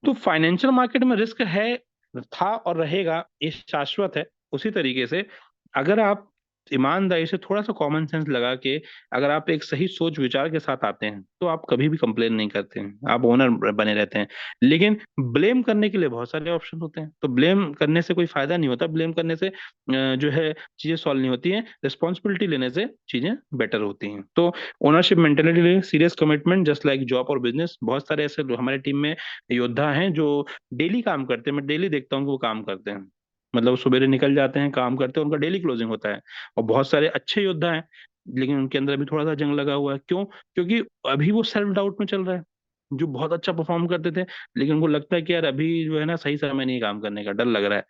तो फाइनेंशियल मार्केट में रिस्क है, था और रहेगा, ये शाश्वत है। उसी तरीके से अगर आप ईमानदारी से थोड़ा सा कॉमन सेंस लगा के, अगर आप एक सही सोच विचार के साथ आते हैं, तो आप कभी भी कंप्लेन नहीं करते हैं, आप ओनर बने रहते हैं। लेकिन ब्लेम करने के लिए बहुत सारे ऑप्शन होते हैं, तो ब्लेम करने से कोई फायदा नहीं होता। ब्लेम करने से जो है चीजें सॉल्व नहीं होती हैं, रिस्पॉन्सिबिलिटी लेने से चीजें बेटर होती हैं। तो ownership mentality, serious commitment, just like job और बिजनेस। बहुत सारे ऐसे हमारे टीम में योद्धा हैं जो डेली काम करते हैं, मैं डेली देखता हूँ कि वो काम करते हैं। मतलब वो सवेरे निकल जाते हैं, काम करते हैं, उनका डेली क्लोजिंग होता है। और बहुत सारे अच्छे योद्धा हैं, लेकिन उनके अंदर अभी थोड़ा सा जंग लगा हुआ है। क्यों? क्योंकि अभी वो सेल्फ डाउट में चल रहा है। जो बहुत अच्छा परफॉर्म करते थे, लेकिन उनको लगता है कि यार अभी जो है ना, सही समय नहीं काम करने का, डर लग रहा है,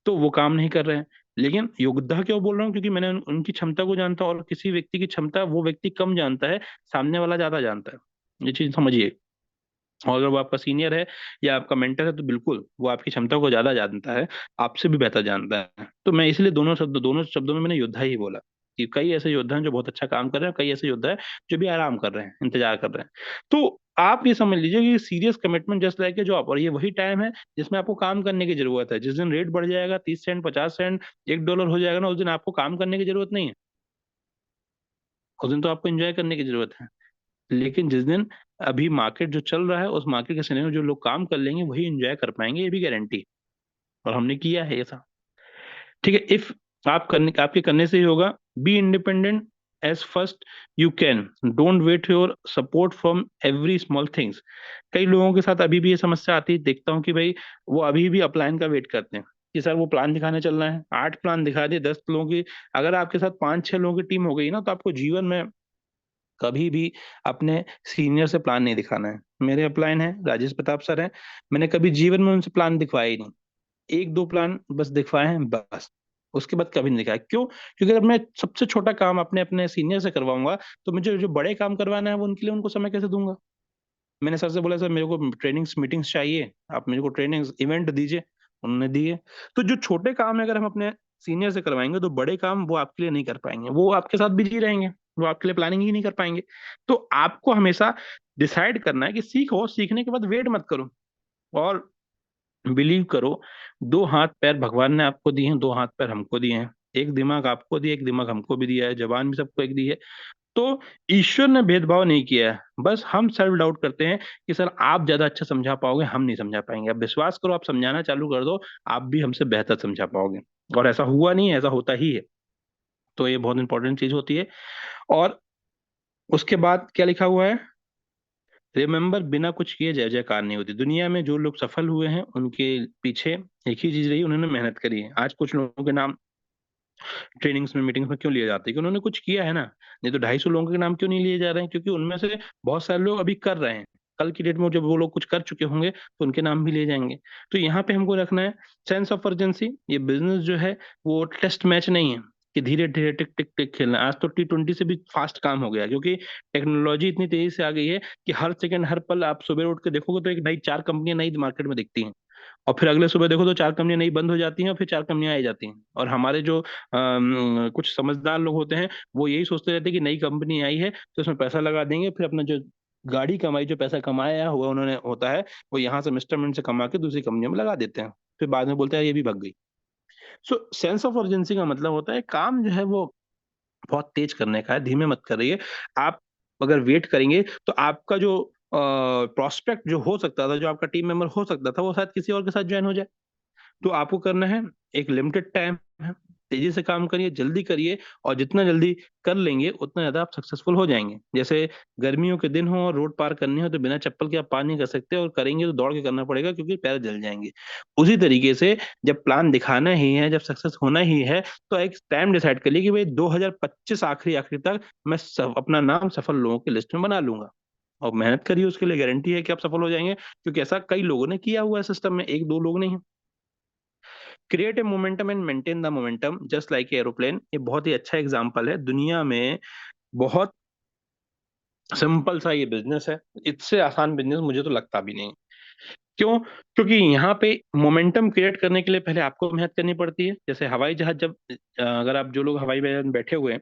तो वो काम नहीं कर रहे हैं। लेकिन योद्धा क्यों बोल रहा हूँ? क्योंकि मैंने उनकी क्षमता को जानता हूँ, और किसी व्यक्ति की क्षमता वो व्यक्ति कम जानता है, सामने वाला ज्यादा जानता है। ये चीज समझिए। और अगर वो आपका सीनियर है या आपका मेंटर है, तो बिल्कुल वो आपकी क्षमता को ज्यादा जानता है, आपसे भी बेहतर जानता है। तो मैं इसलिए दोनों शब्दों में मैंने योद्धा ही बोला, कि कई ऐसे योद्धा हैं जो बहुत अच्छा काम कर रहे हैं, कई ऐसे योद्धा हैं जो भी आराम कर रहे हैं, इंतजार कर रहे हैं। तो आप ये समझ लीजिए कि serious commitment just like a job, और ये वही टाइम है जिसमें आपको काम करने की जरूरत है। जिस दिन रेट बढ़ जाएगा, 30 सेंट, 50 सेंट, $1 हो जाएगा ना, उस दिन आपको काम करने की जरूरत नहीं है। उस दिन तो आपको एंजॉय करने की जरूरत है। लेकिन जिस दिन अभी मार्केट जो चल रहा है, उस मार्केट के समय में जो लोग काम कर लेंगे वही एंजॉय कर पाएंगे, ये भी गारंटी। और हमने किया है ऐसा। ठीक है, इफ आपके करने से ही होगा। Be independent as first you can, don't wait your support from every small things. कई लोगों के साथ अभी भी ये समस्या आती है, देखता हूँ कि भाई वो अभी भी अपलाइन का वेट करते हैं कि सर वो प्लान दिखाने चलना है, 8 प्लान दिखा दिए 10 लोगों की। अगर आपके साथ 5-6 लोगों की टीम हो गई ना, तो आपको जीवन में कभी भी अपने सीनियर से प्लान नहीं दिखाना है। मेरे अपलाइन है, राजेश प्रताप सर हैं, मैंने कभी जीवन में उनसे प्लान दिखवाया ही नहीं। 1-2 प्लान बस दिखवाए हैं, बस। उसके बाद कभी नहीं दिखाया। क्यों? क्योंकि अगर मैं सबसे छोटा काम अपने अपने सीनियर से करवाऊंगा, तो मुझे जो बड़े काम करवाना है वो उनके लिए उनको समय कैसे दूंगा? मैंने सर से बोला, सर मेरे को ट्रेनिंग्स मीटिंग्स चाहिए, आप मेरे को ट्रेनिंग्स इवेंट दीजिए। उन्होंने दिए। तो जो छोटे काम है अगर हम अपने सीनियर से करवाएंगे, तो बड़े काम वो आपके लिए नहीं कर पाएंगे, वो आपके साथ बिजी रहेंगे, वो आपके लिए प्लानिंग ही नहीं कर पाएंगे। तो आपको हमेशा डिसाइड करना है कि सीखो, सीखने के बाद वेट मत करो। और बिलीव करो, 2 हाथ पैर भगवान ने आपको दिए हैं, 2 हाथ पैर हमको दिए हैं, एक दिमाग आपको दिया, एक दिमाग हमको भी दिया है, जबान भी सबको एक दी है। तो ईश्वर ने भेदभाव नहीं किया है। बस हम सेल्फ डाउट करते हैं कि सर आप ज्यादा अच्छा समझा पाओगे, हम नहीं समझा पाएंगे। अब विश्वास करो, आप समझाना चालू कर दो, आप भी हमसे बेहतर समझा पाओगे। और ऐसा हुआ नहीं है, ऐसा होता ही है। तो ये बहुत इंपॉर्टेंट चीज होती है। और उसके बाद क्या लिखा हुआ है? रिमेंबर, बिना कुछ किए जय जयकार नहीं होती। दुनिया में जो लोग सफल हुए हैं, उनके पीछे एक ही चीज रही, उन्होंने मेहनत करी है। आज कुछ लोगों के नाम ट्रेनिंग्स में, मीटिंग्स में क्यों लिए जाते हैं? कि उन्होंने कुछ किया है ना। नहीं तो 250 लोगों के नाम क्यों नहीं लिए जा रहे हैं? क्योंकि उनमें से बहुत सारे लोग अभी कर रहे हैं। कल की डेट में जब वो लोग कुछ कर चुके होंगे, तो उनके नाम भी लिए जाएंगे। तो यहाँ पे हमको रखना है सेंस ऑफ अर्जेंसी। ये बिजनेस जो है वो टेस्ट मैच नहीं है कि धीरे धीरे टिक टिक टिक खेलना है। आज तो T20 से भी फास्ट काम हो गया है, क्योंकि टेक्नोलॉजी इतनी तेजी से आ गई है कि हर सेकंड हर पल आप सुबह उठ के देखोगे तो एक नई 4 कंपनियां नई मार्केट में दिखती हैं। और फिर अगले सुबह देखो तो 4 कंपनियां नई बंद हो जाती हैं, और फिर 4 कंपनियां आ जाती हैं। और हमारे जो कुछ समझदार लोग होते हैं, वो यही सोचते रहते हैं कि नई कंपनी आई है तो इसमें पैसा लगा देंगे, फिर अपना जो गाड़ी कमाई, जो पैसा कमाया हुआ उन्होंने होता है, वो यहाँ से मिस्टर से कमा के दूसरी कंपनियों में लगा देते हैं, फिर बाद में बोलते हैं ये भी भग गई। सो सेंस ऑफ अर्जेंसी का मतलब होता है काम जो है वो बहुत तेज करने का है, धीमे मत करिए। आप अगर वेट करेंगे तो आपका जो प्रोस्पेक्ट जो हो सकता था, जो आपका टीम मेंबर हो सकता था, वो शायद किसी और के साथ ज्वाइन हो जाए। तो आपको करना है, एक लिमिटेड टाइम है, तेजी से काम करिए, जल्दी करिए, और जितना जल्दी कर लेंगे उतना ज्यादा आप सक्सेसफुल हो जाएंगे। जैसे गर्मियों के दिन हो और रोड पार करनी हो तो बिना चप्पल के आप पार नहीं कर सकते, और करेंगे तो दौड़ के करना पड़ेगा क्योंकि पैर जल जाएंगे। उसी तरीके से जब प्लान दिखाना ही है, जब सक्सेस होना ही है, तो एक टाइम डिसाइड करिए कि भाई 2025 आखिरी आखिरी तक मैं अपना नाम सफल लोगों की लिस्ट में बना लूंगा। और मेहनत करिए, उसके लिए गारंटी है कि आप सफल हो जाएंगे, क्योंकि ऐसा कई लोगों ने किया हुआ है सिस्टम में, एक दो लोग नहीं। Create a momentum and maintain the momentum just like aeroplane, ये बहुत ही अच्छा एग्जांपल है दुनिया में। बहुत सिंपल सा ये बिजनेस है, इससे आसान बिजनेस मुझे तो लगता भी नहीं। क्यों? क्योंकि यहाँ पे मोमेंटम क्रिएट करने के लिए पहले आपको मेहनत करनी पड़ती है। जैसे हवाई जहाज, जब अगर आप, जो लोग हवाई जहाज में बैठे हुए हैं,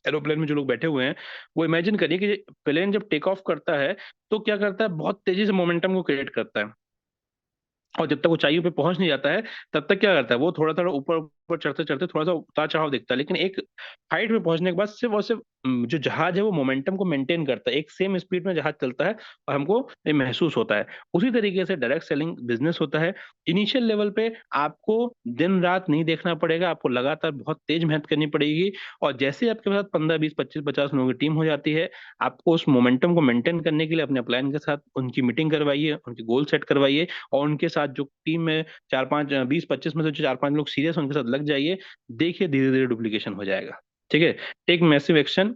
एरोप्लेन में जो लोग बैठे हुए हैं, वो इमेजिन करिए कि प्लेन जब टेक ऑफ करता है तो क्या करता है, बहुत तेजी से मोमेंटम को क्रिएट करता है। और जब तक ऊंचाइयों पे पहुंच नहीं जाता है, तब तक क्या करता है, वो थोड़ा थोड़ा ऊपर ऊपर चढ़ते चढ़ते थोड़ा सा उतार चढ़ाव दिखता है, लेकिन एक हाइट पे पहुंचने के बाद सिर्फ और सिर्फ जो जहाज है वो मोमेंटम को मेंटेन करता है, एक सेम स्पीड में जहाज चलता है, और हमको ये महसूस होता है। उसी तरीके से डायरेक्ट सेलिंग बिजनेस होता है। इनिशियल लेवल पे आपको दिन रात नहीं देखना पड़ेगा, आपको लगातार बहुत तेज मेहनत करनी पड़ेगी। और जैसे ही आपके पास 15 20 25 50 लोगों की टीम हो जाती है, आपको उस मोमेंटम को मेंटेन करने के लिए अपने अपलाइन के साथ उनकी मीटिंग करवाइए, उनके गोल सेट करवाइए, और उनके साथ जो टीम में 4 5 20 25 में से जो 4 5 लोग सीरियस, उनके साथ लग जाइए। देखिए धीरे धीरे डुप्लीकेशन हो जाएगा। ठीक है। Take massive action,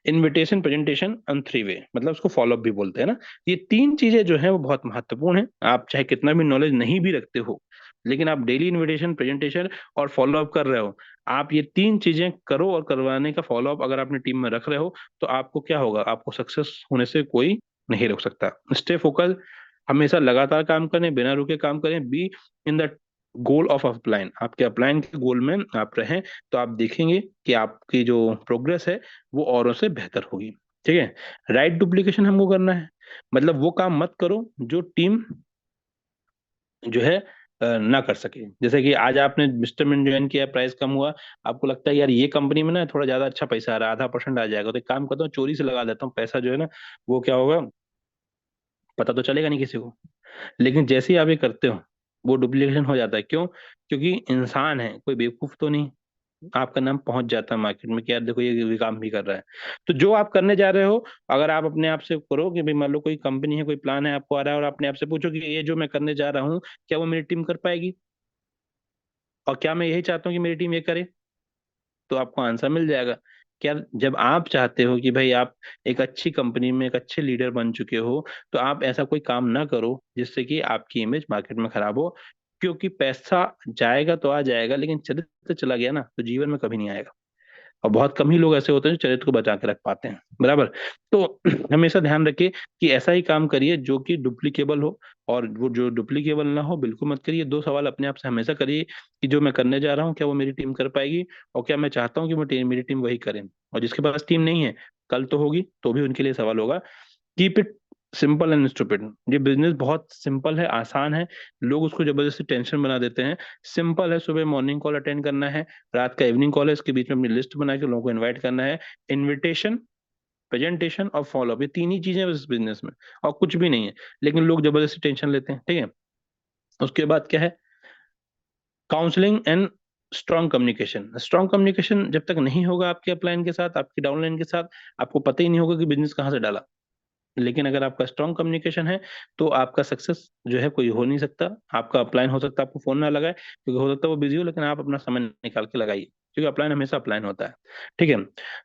invitation, presentation and three way, मतलब उसको फॉलोअप भी बोलते हैं ना। ये तीन चीजें जो है वो बहुत महत्वपूर्ण है। आप चाहे कितना भी नॉलेज नहीं भी रखते हो, लेकिन आप डेली इनविटेशन, प्रेजेंटेशन और फॉलोअप कर रहे हो, आप ये तीन चीजें करो, और करवाने का फॉलोअप अगर अपनी टीम में रख रहे हो, तो आपको क्या होगा, आपको सक्सेस होने से कोई नहीं रोक सकता। स्टे फोकस, हमेशा लगातार काम करें, बिना रुके काम करें। Be in the goal of upline, आपके अपलाइन के गोल में आप रहें, तो आप देखेंगे कि आपकी जो प्रोग्रेस है वो औरों से बेहतर होगी। ठीक है। राइट डुप्लीकेशन हमको करना है, मतलब वो काम मत करो जो टीम जो है ना कर सके। जैसे कि आज आपने मिस्टर मिन ज्वाइन किया, प्राइस कम हुआ, आपको लगता है यार ये कंपनी में ना थोड़ा ज्यादा अच्छा पैसा आ रहा है, आधा % आ जाएगा, तो एक काम करता हूँ चोरी से लगा देता हूँ पैसा, जो है ना वो क्या होगा, पता तो चलेगा नहीं किसी को। लेकिन जैसे ही आप ये करते हो, वो डुप्लीकेशन हो जाता है। क्यों? क्योंकि इंसान है, कोई बेवकूफ तो नहीं। आपका नाम पहुंच जाता है मार्केट में कि यार देखो ये काम भी कर रहा है। तो जो आप करने जा रहे हो, अगर आप अपने आप से करो कि भाई मान लो कोई कंपनी है, कोई प्लान है आपको आ रहा है, और अपने आप से पूछो कि ये जो मैं करने जा रहा हूँ, क्या वो मेरी टीम कर पाएगी, और क्या मैं यही चाहता हूँ कि मेरी टीम ये करे, तो आपको आंसर मिल जाएगा। क्या जब आप चाहते हो कि भाई आप एक अच्छी कंपनी में एक अच्छे लीडर बन चुके हो, तो आप ऐसा कोई काम ना करो जिससे कि आपकी इमेज मार्केट में खराब हो। क्योंकि पैसा जाएगा तो आ जाएगा, लेकिन चरित्र चला गया ना तो जीवन में कभी नहीं आएगा। और बहुत कम ही लोग ऐसे होते हैं जो चरित्र को बचा के रख पाते हैं, बराबर। तो हमेशा ध्यान रखिए कि ऐसा ही काम करिए जो कि डुप्लीकेबल हो, और वो जो डुप्लीकेबल ना हो बिल्कुल मत करिए। दो सवाल अपने आप से हमेशा करिए कि जो मैं करने जा रहा हूँ क्या वो मेरी टीम कर पाएगी, और क्या मैं चाहता हूँ कि मेरी टीम वही करे। और जिसके पास टीम नहीं है, कल तो होगी, तो भी उनके लिए सवाल होगा। Keep it simple and stupid, ये बिजनेस बहुत सिंपल है, आसान है, लोग उसको जबरदस्ती टेंशन बना देते हैं। सिंपल है, सुबह मॉर्निंग कॉल अटेंड करना है, रात का इवनिंग कॉल है, इसके बीच में अपनी लिस्ट बना के लोगों को इनवाइट करना है। इनविटेशन, प्रेजेंटेशन और फॉलोअप, ये तीन ही चीजें हैं इस बिजनेस में, और कुछ भी नहीं है। लेकिन लोग जबरदस्ती टेंशन लेते हैं। ठीक है। उसके बाद क्या है, counselling and strong communication. Strong communication जब तक नहीं होगा आपके अपलाइन के साथ, आपकी डाउनलाइन के साथ, आपको पता ही नहीं होगा कि बिजनेस कहाँ से डाला। लेकिन अगर आपका स्ट्रॉन्ग कम्युनिकेशन है, तो आपका सक्सेस जो है कोई हो नहीं सकता। आपका अपलाइन हो सकता है आपको फोन ना लगाए, क्योंकि हो सकता है वो बिजी हो, लेकिन आप अपना समय निकाल के लगाइए, क्योंकि अपलाइन हमेशा अपलाइन होता है। ठीक है।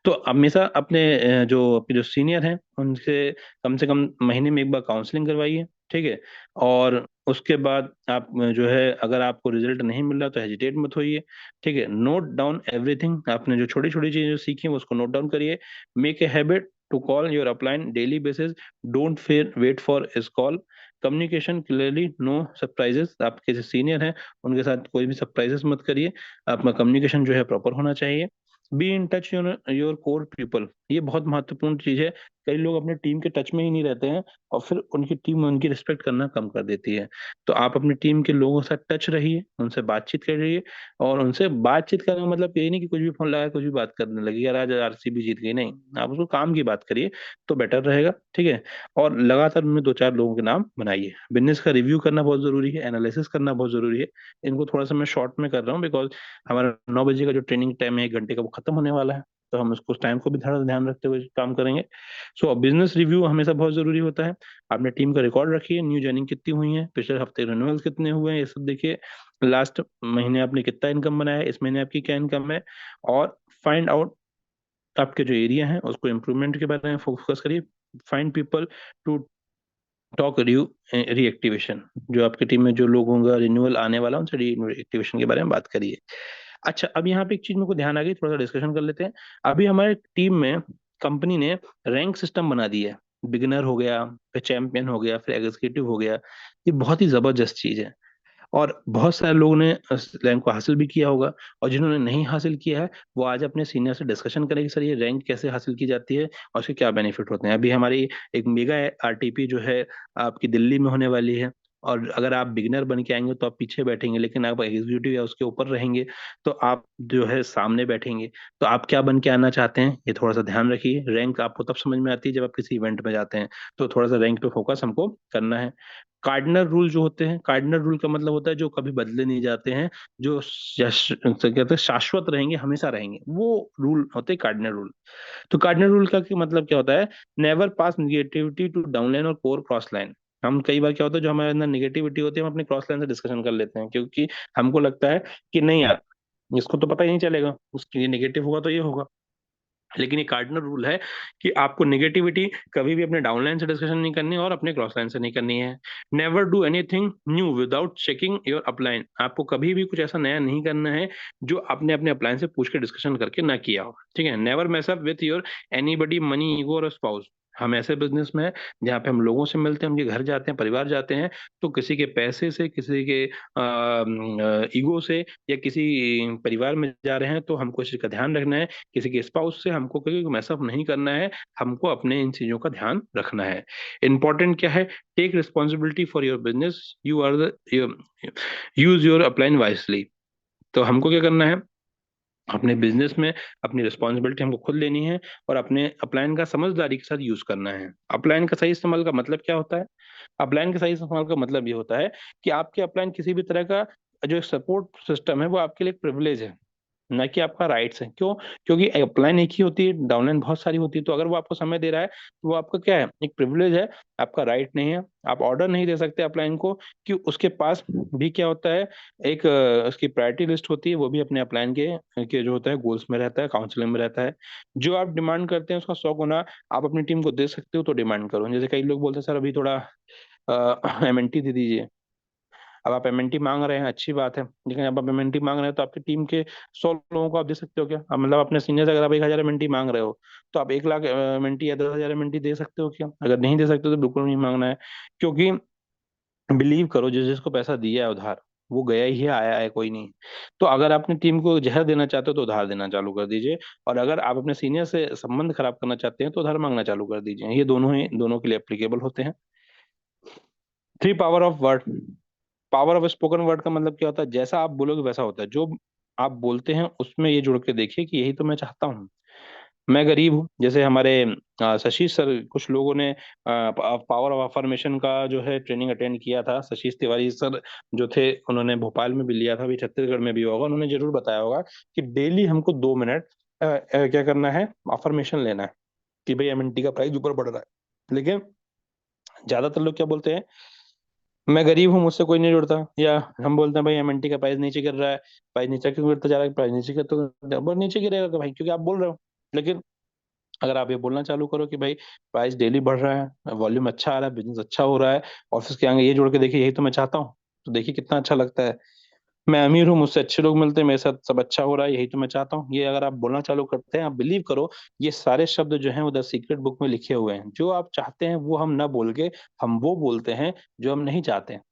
तो हमेशा अपने आपके जो सीनियर हैं उनसे कम से कम महीने में एक बार काउंसलिंग करवाइए। ठीक है। और उसके बाद आप जो है, अगर आपको रिजल्ट नहीं मिल रहा तो हेजिटेट मत होइए। ठीक है। नोट डाउन एवरीथिंग, आपने जो छोटी छोटी चीजें सीखी हैं उसको नोट डाउन करिए। Make a habit to call your upline daily basis. Don't fear, wait for his call. Communication clearly, no surprises. आपके जो सीनियर हैं उनके साथ कोई भी सरप्राइजेस मत करिए। आपका कम्युनिकेशन जो है प्रॉपर होना चाहिए। Be in touch your core people, ये बहुत महत्वपूर्ण चीज है। कई लोग अपने टीम के टच में ही नहीं रहते हैं, और फिर उनकी टीम उनकी रिस्पेक्ट करना कम कर देती है। तो आप अपनी टीम के लोगों के साथ टच रहिए, उनसे बातचीत करिए। और उनसे बातचीत करने का मतलब यही नहीं कि कुछ भी फोन लगाया कुछ भी बात करने लगी, यार आज आरसीबी जीत गई, नहीं, आप उसको काम की बात करिए तो बेटर रहेगा, ठीक है। और लगातार उनमें दो चार लोगों के नाम बनाइए। बिजनेस का रिव्यू करना बहुत जरूरी है, एनालिसिस करना बहुत जरूरी है। इनको थोड़ा सा मैं शॉर्ट में कर रहा हूँ, बिकॉज हमारा 9 बजे का जो ट्रेनिंग टाइम है 1 घंटे का, वो खत्म होने वाला है। तो हम उसको, उस टाइम को भी थोड़ा ध्यान रखते हुए काम करेंगे। सो बिजनेस रिव्यू हमेशा बहुत जरूरी होता है। आपने टीम का रिकॉर्ड रखिए, न्यू ज्वाइनिंग कितनी हुई है, पिछले हफ्ते रिन्यूअल्स कितने हुए हैं, ये सब देखिए। लास्ट महीने आपने कितना इनकम बनाया है, इस महीने आपकी क्या इनकम है। और फाइंड आउट आपके जो एरिया है उसको इम्प्रूवमेंट के बारे में फोकस करिए। Find people to talk reactivation, जो आपकी टीम में जो लोग होंगे रिन्यूअल आने वाला उनसे रीएक्टिवेशन के बारे में बात करिए। अच्छा, अब यहाँ पे एक चीज मेरे को ध्यान आ गई, थोड़ा सा डिस्कशन कर लेते हैं। अभी हमारे टीम में कंपनी ने रैंक सिस्टम बना दिया है। बिगिनर हो गया, फिर चैंपियन हो गया, फिर एग्जीक्यूटिव हो गया। ये बहुत ही जबरदस्त चीज है, और बहुत सारे लोगों ने इस रैंक को हासिल भी किया होगा। और जिन्होंने नहीं हासिल किया है वो आज अपने सीनियर से डिस्कशन करेंगे, सर ये रैंक कैसे हासिल की जाती है और उसके क्या बेनिफिट होते हैं। अभी हमारी एक मेगा आरटीपी जो है आपकी दिल्ली में होने वाली है। और अगर आप बिगिनर बन के आएंगे तो आप पीछे बैठेंगे, लेकिन आप एग्जीक्यूटिव या उसके ऊपर रहेंगे तो आप जो है सामने बैठेंगे। तो आप क्या बन के आना चाहते हैं ये थोड़ा सा ध्यान रखिए। रैंक आपको तब समझ में आती है जब आप किसी इवेंट में जाते हैं, तो थोड़ा सा रैंक पे फोकस हमको करना है। कार्डिनल रूल जो होते हैं, कार्डिनल रूल का मतलब होता है जो कभी बदले नहीं जाते हैं, जो तो कहते हैं शाश्वत रहेंगे, हमेशा रहेंगे, वो रूल होते हैं कार्डिनल रूल। तो कार्डिनल रूल का मतलब क्या होता है? Never pass negativity to downline और कोर क्रॉस लाइन। हम कई बार क्या होता है, जो हमारे अंदर निगेटिविटी होती है हम अपने क्रॉस लाइन से डिस्कशन कर लेते हैं, क्योंकि हमको लगता है कि नहीं यार, इसको तो पता ही नहीं चलेगा, उसके लिए नेगेटिव होगा तो ये होगा। लेकिन ये कार्डिनल रूल है कि आपको नेगेटिविटी कभी भी अपने डाउनलाइन से डिस्कशन नहीं करनी और अपने क्रॉस लाइन से नहीं करनी है। Never do anything new without checking your upline. आपको कभी भी कुछ ऐसा नया नहीं करना है जो आपने अपने अपलाइन से पूछ के डिस्कशन करके ना किया हो, ठीक है। Never mess up with your anybody money ego और स्पाउस। हम ऐसे बिजनेस में हैं जहाँ पे हम लोगों से मिलते हैं, उनके घर जाते हैं, परिवार जाते हैं, तो किसी के पैसे से, किसी के ईगो से, या किसी परिवार में जा रहे हैं तो हमको इस चीज का ध्यान रखना है। किसी के स्पाउस से हमको कोई मैसअप नहीं करना है, हमको अपने इन चीजों का ध्यान रखना है। इंपॉर्टेंट क्या है? Take responsibility for your business, you are the use your upline wisely. तो हमको क्या करना है? अपने बिजनेस में अपनी रिस्पॉन्सिबिलिटी हमको खुद लेनी है, और अपने अपलाइन का समझदारी के साथ यूज करना है। अपलाइन का सही इस्तेमाल का मतलब क्या होता है? अपलाइन का सही इस्तेमाल का मतलब ये होता है कि आपके अपलाइन किसी भी तरह का जो सपोर्ट सिस्टम है वो आपके लिए एक प्रिविलेज है, ना कि आपका राइट्स है। क्यों? क्योंकि अपलाइन एक ही होती है, डाउनलाइन बहुत सारी होती है। तो अगर वो आपको समय दे रहा है तो वो आपका क्या है? एक प्रिविलेज है, आपका राइट नहीं है। आप ऑर्डर नहीं दे सकते अपलाइन को कि उसके पास भी क्या होता है, एक उसकी प्रायोरिटी लिस्ट होती है, वो भी अपने अपलाइन के जो होता है गोल्स में रहता है, काउंसलिंग में रहता है। जो आप डिमांड करते हैं उसका 100 गुना आप अपनी टीम को दे सकते हो तो डिमांड करो। जैसे कई लोग बोलते हैं सर अभी थोड़ा एमएनटी दे दीजिए। अब आप एमएनटी मांग रहे हैं, अच्छी बात है, लेकिन अब आप एमएनटी मांग रहे हैं तो आपकी टीम के 100 लोगों को आप दे सकते हो क्या? अब मतलब अपने सीनियर से अगर आप 1,000 एमएनटी मांग रहे हो तो आप 1 लाख एमएनटी या 10,000 एमएनटी दे सकते हो क्या? अगर नहीं दे सकते तो बिल्कुल नहीं मांगना है। क्योंकि बिलीव करो, जिस जिसको पैसा दिया है उधार, वो गया ही है, आया है कोई नहीं। तो अगर अपनी टीम को जहर देना चाहते हो तो उधार देना चालू कर दीजिए, और अगर आप अपने सीनियर से संबंध खराब करना चाहते हैं तो उधार मांगना चालू कर दीजिए। ये दोनों के लिए एप्लीकेबल होते हैं। 3 power of word. Power of spoken word का मतलब क्या होता है? जैसा आप बोलोगे वैसा होता है। जो आप बोलते हैं उसमें ये जुड़ के देखिए कि यही तो मैं चाहता हूँ। मैं गरीब हूँ, जैसे हमारे शशि सर, कुछ लोगों ने पावर ऑफ अफर्मेशन का जो है ट्रेनिंग अटेंड किया था। शशि तिवारी सर जो थे, उन्होंने भोपाल में भी लिया था, अभी छत्तीसगढ़ में भी होगा। उन्होंने जरूर बताया होगा कि डेली हमको 2 मिनट क्या करना है, अफर्मेशन लेना है कि भाई एमएनटी का प्राइस ऊपर बढ़ रहा है। लेकिन ज्यादातर लोग क्या बोलते हैं, मैं गरीब हूँ, मुझसे कोई नहीं जुड़ता। या हम बोलते हैं भाई एमएनटी का प्राइस नीचे गिर रहा है, प्राइस नीचे क्यों गिरता जा रहा है, प्राइस नीचे गिर तो बहुत नीचे गिरेगा भाई, क्योंकि आप बोल रहे हो। लेकिन अगर आप ये बोलना चालू करो कि भाई प्राइस डेली बढ़ रहा है, वॉल्यूम अच्छा आ रहा है, बिजनेस अच्छा हो रहा है, ऑफिस के आगे ये जोड़ के देखिए यही तो मैं चाहता हूँ, तो देखिए कितना अच्छा लगता है। मैं अमीर हूँ, मुझसे अच्छे लोग मिलते हैं, मेरे साथ सब अच्छा हो रहा है, यही तो मैं चाहता हूँ। ये अगर आप बोलना चालू करते हैं, आप बिलीव करो, ये सारे शब्द जो हैं वो द सीक्रेट बुक में लिखे हुए हैं। जो आप चाहते हैं वो हम ना बोल के हम वो बोलते हैं जो हम नहीं चाहते हैं।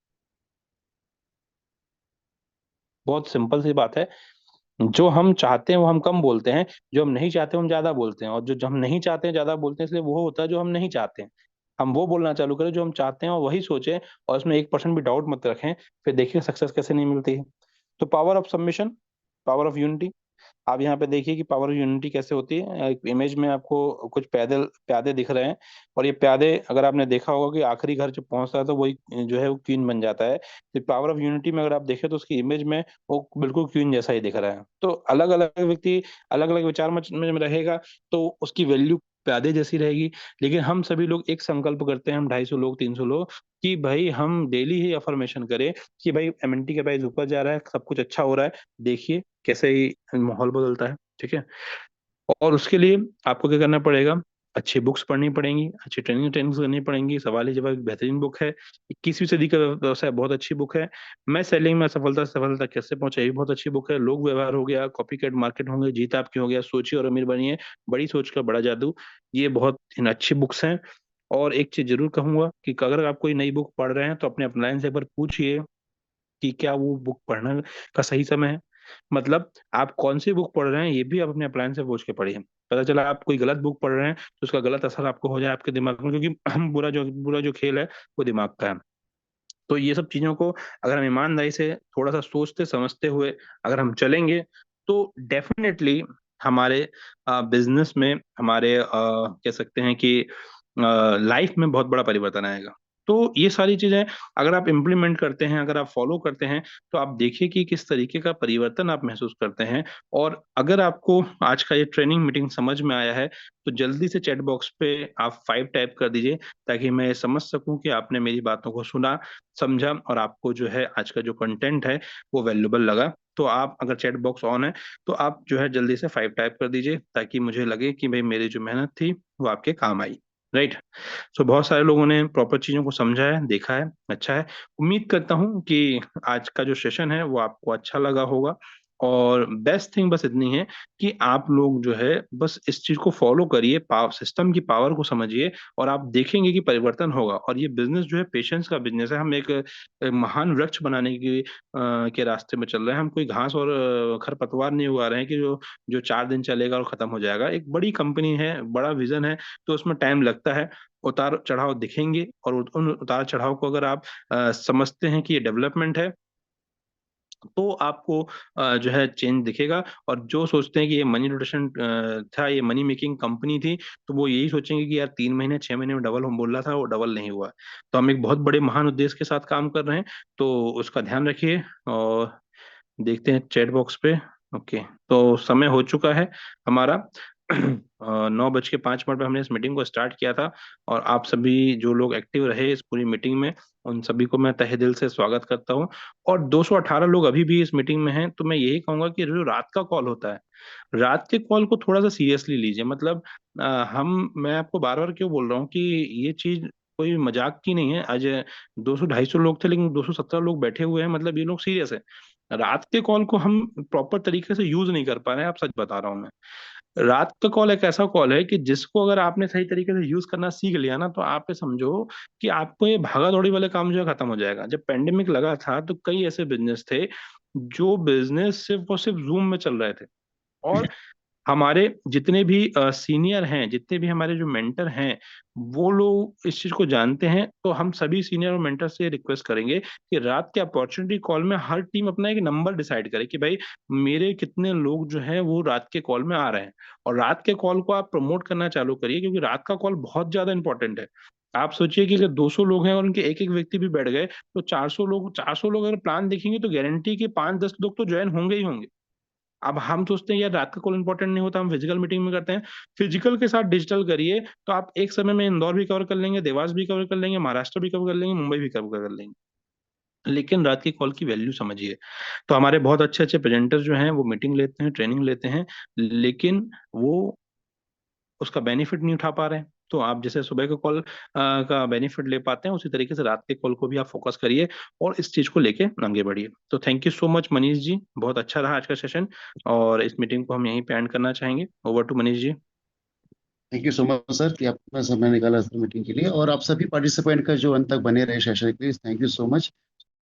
बहुत सिंपल सी बात है। जो हम चाहते हैं वो हम कम बोलते हैं, जो हम नहीं चाहते हम ज्यादा बोलते हैं, और जो जो हम नहीं चाहते हैं ज्यादा बोलते हैं, इसलिए वो होता है जो हम नहीं चाहते हैं। हम वो बोलना चालू करें जो हम चाहते हैं और वही सोचें, और उसमें 1% भी डाउट मत रखें। फिर देखिए सक्सेस कैसे नहीं मिलती है। तो power of submission, power of unity. आप यहाँ पे देखिए कि पावर यूनिटी कैसे होती है। एक इमेज में आपको कुछ पैदल प्यादे दिख रहे हैं, और ये प्यादे अगर आपने देखा होगा कि आखिरी घर जब पहुंचता है तो वही जो है वो क्वीन बन जाता है। तो पावर ऑफ यूनिटी में अगर आप देखें तो उसकी इमेज में वो बिल्कुल क्वीन जैसा ही दिख रहा है। तो अलग अलग व्यक्ति अलग अलग विचार में रहेगा, तो उसकी वैल्यू प्यादे जैसी रहेगी। लेकिन हम सभी लोग एक संकल्प करते हैं, हम 250 लोग 300 लोग, कि भाई हम डेली ही अफर्मेशन करें कि भाई एमएनटी का प्राइस ऊपर जा रहा है, सब कुछ अच्छा हो रहा है, देखिए कैसे ही माहौल बदलता है। ठीक है। और उसके लिए आपको क्या करना पड़ेगा, अच्छी बुक्स पढ़नी पड़ेंगी, अच्छी ट्रेनिंग ट्रेनिंग करनी पड़ेंगी। सवाल जवाब एक बेहतरीन बुक है, 21वीं सदी का व्यवसाय बहुत अच्छी बुक है। मैं सेलिंग में सफलता सफलता कैसे पहुंचे, ये भी बहुत अच्छी बुक है। लोग व्यवहार हो गया, कॉपी कैट मार्केट होंगे, जीत आपकी हो गया, सोचिए और अमीर बनिए, बड़ी सोच का बड़ा जादू, ये बहुत इन अच्छी बुक्स हैं। और एक चीज जरूर कहूंगा कि अगर आप कोई नई बुक पढ़ रहे हैं तो अपने अपलाइन से एक बार पूछिए कि क्या वो बुक पढ़ने का सही समय है। मतलब आप कौन सी बुक पढ़ रहे हैं ये भी आप अपने अप्लायंस से पूछ के पढ़िए। पता चला आप कोई गलत बुक पढ़ रहे हैं तो उसका गलत असर आपको हो जाए आपके दिमाग में, क्योंकि हम बुरा जो खेल है वो दिमाग का है। तो ये सब चीजों को अगर हम ईमानदारी से थोड़ा सा सोचते समझते हुए अगर हम चलेंगे, तो डेफिनेटली हमारे बिजनेस में, हमारे कह सकते हैं कि लाइफ में बहुत बड़ा परिवर्तन आएगा। तो ये सारी चीजें अगर आप इम्प्लीमेंट करते हैं, अगर आप फॉलो करते हैं, तो आप देखिए कि किस तरीके का परिवर्तन आप महसूस करते हैं। और अगर आपको आज का ये ट्रेनिंग मीटिंग समझ में आया है, तो जल्दी से चैट बॉक्स पे आप 5 टाइप कर दीजिए, ताकि मैं समझ सकूं कि आपने मेरी बातों को सुना, समझा, और आपको जो है आज का जो कंटेंट है वो वैल्यूबल लगा। तो आप अगर चैट बॉक्स ऑन है तो आप जो है जल्दी से 5 टाइप कर दीजिए, ताकि मुझे लगे कि भाई मेरी जो मेहनत थी वो आपके काम आई। राइट। सो बहुत सारे लोगों ने प्रॉपर चीजों को समझा है, देखा है, अच्छा है। उम्मीद करता हूँ कि आज का जो सेशन है वो आपको अच्छा लगा होगा। और बेस्ट थिंग बस इतनी है कि आप लोग जो है बस इस चीज को फॉलो करिए, पावर सिस्टम की पावर को समझिए, और आप देखेंगे कि परिवर्तन होगा। और ये बिजनेस जो है पेशेंस का बिजनेस है। हम एक महान वृक्ष बनाने के रास्ते में चल रहे हैं। हम कोई घास और खरपतवार नहीं उगा रहे हैं कि जो जो 4 दिन चलेगा और खत्म हो जाएगा। एक बड़ी कंपनी है, बड़ा विजन है, तो उसमें टाइम लगता है। उतार चढ़ाव दिखेंगे, और उन उतार चढ़ाव को अगर आप समझते हैं कि ये डेवलपमेंट है, तो आपको जो है चेंज दिखेगा। और जो सोचते हैं कि ये मनी रोटेशन था, ये मनी मेकिंग कंपनी थी, तो वो यही सोचेंगे कि यार 3 महीने 6 महीने में डबल हम बोल रहा था, वो डबल नहीं हुआ। तो हम एक बहुत बड़े महान उद्देश्य के साथ काम कर रहे हैं, तो उसका ध्यान रखिए। और देखते हैं चैट बॉक्स पे। ओके। तो समय हो चुका है हमारा। 9:05 पे हमने इस मीटिंग को स्टार्ट किया था। और आप सभी जो लोग एक्टिव रहे इस पूरी मीटिंग में, उन सभी को मैं तहे दिल से स्वागत करता हूँ। और 218 लोग अभी भी इस मीटिंग में हैं, तो मैं यही कहूंगा कि जो रात का कॉल होता है, रात के कॉल को थोड़ा सा सीरियसली लीजिए। मतलब मैं आपको बार बार क्यों बोल रहा हूँ कि ये चीज कोई मजाक की नहीं है। आज 200 250 लोग थे, लेकिन 217 लोग बैठे हुए हैं, मतलब ये लोग सीरियस है। रात के कॉल को हम प्रॉपर तरीके से यूज नहीं कर पा रहे हैं, आप सच बता रहा हूँ मैं। रात का कॉल एक ऐसा कॉल है कि जिसको अगर आपने सही तरीके से यूज करना सीख लिया ना, तो आप ये समझो कि आपको ये भागा दौड़ी वाले काम जो है खत्म हो जाएगा। जब पेंडेमिक लगा था तो कई ऐसे बिजनेस थे जो बिजनेस सिर्फ और सिर्फ जूम में चल रहे थे। और हमारे जितने भी सीनियर हैं, जितने भी हमारे जो मेंटर हैं, वो लोग इस चीज को जानते हैं। तो हम सभी सीनियर और मेंटर से रिक्वेस्ट करेंगे कि रात के अपॉर्चुनिटी कॉल में हर टीम अपना एक नंबर डिसाइड करे कि भाई मेरे कितने लोग जो हैं वो रात के कॉल में आ रहे हैं। और रात के कॉल को आप प्रमोट करना चालू करिए, क्योंकि रात का कॉल बहुत ज्यादा इंपॉर्टेंट है। आप सोचिए कि अगर 200 लोग हैं और उनके एक एक व्यक्ति भी बैठ गए, तो 400 लोग अगर प्लान देखेंगे तो गारंटी के 5-10 लोग तो ज्वाइन होंगे ही होंगे। अब हम सोचते हैं यार रात का कॉल इंपॉर्टेंट नहीं होता, हम फिजिकल मीटिंग में करते हैं। फिजिकल के साथ डिजिटल करिए, तो आप एक समय में इंदौर भी कवर कर लेंगे, देवास भी कवर कर लेंगे, महाराष्ट्र भी कवर कर लेंगे, मुंबई भी कवर कर लेंगे। लेकिन रात की कॉल की वैल्यू समझिए। तो हमारे बहुत अच्छे अच्छे प्रेजेंटर जो हैं वो मीटिंग लेते हैं, ट्रेनिंग लेते हैं, लेकिन वो उसका बेनिफिट नहीं उठा पा रहे हैं। तो आप जैसे सुबह के कॉल का बेनिफिट ले पाते हैं, उसी तरीके से रात के कॉल को भी आप फोकस करिए और इस चीज को लेके आगे बढ़िए। तो thank you so much Manish ji, बहुत अच्छा रहा आज का सेशन। और इस मीटिंग को हम यहीं पे एंड करना चाहेंगे। Over to Manish ji. Thank you so much sir कि आपने समय निकाला सर मीटिंग के लिए, और आप सभी पार्टिसिपेंट का जो अंत तक बने रहे सेशन के लिए, थैंक यू सो मच।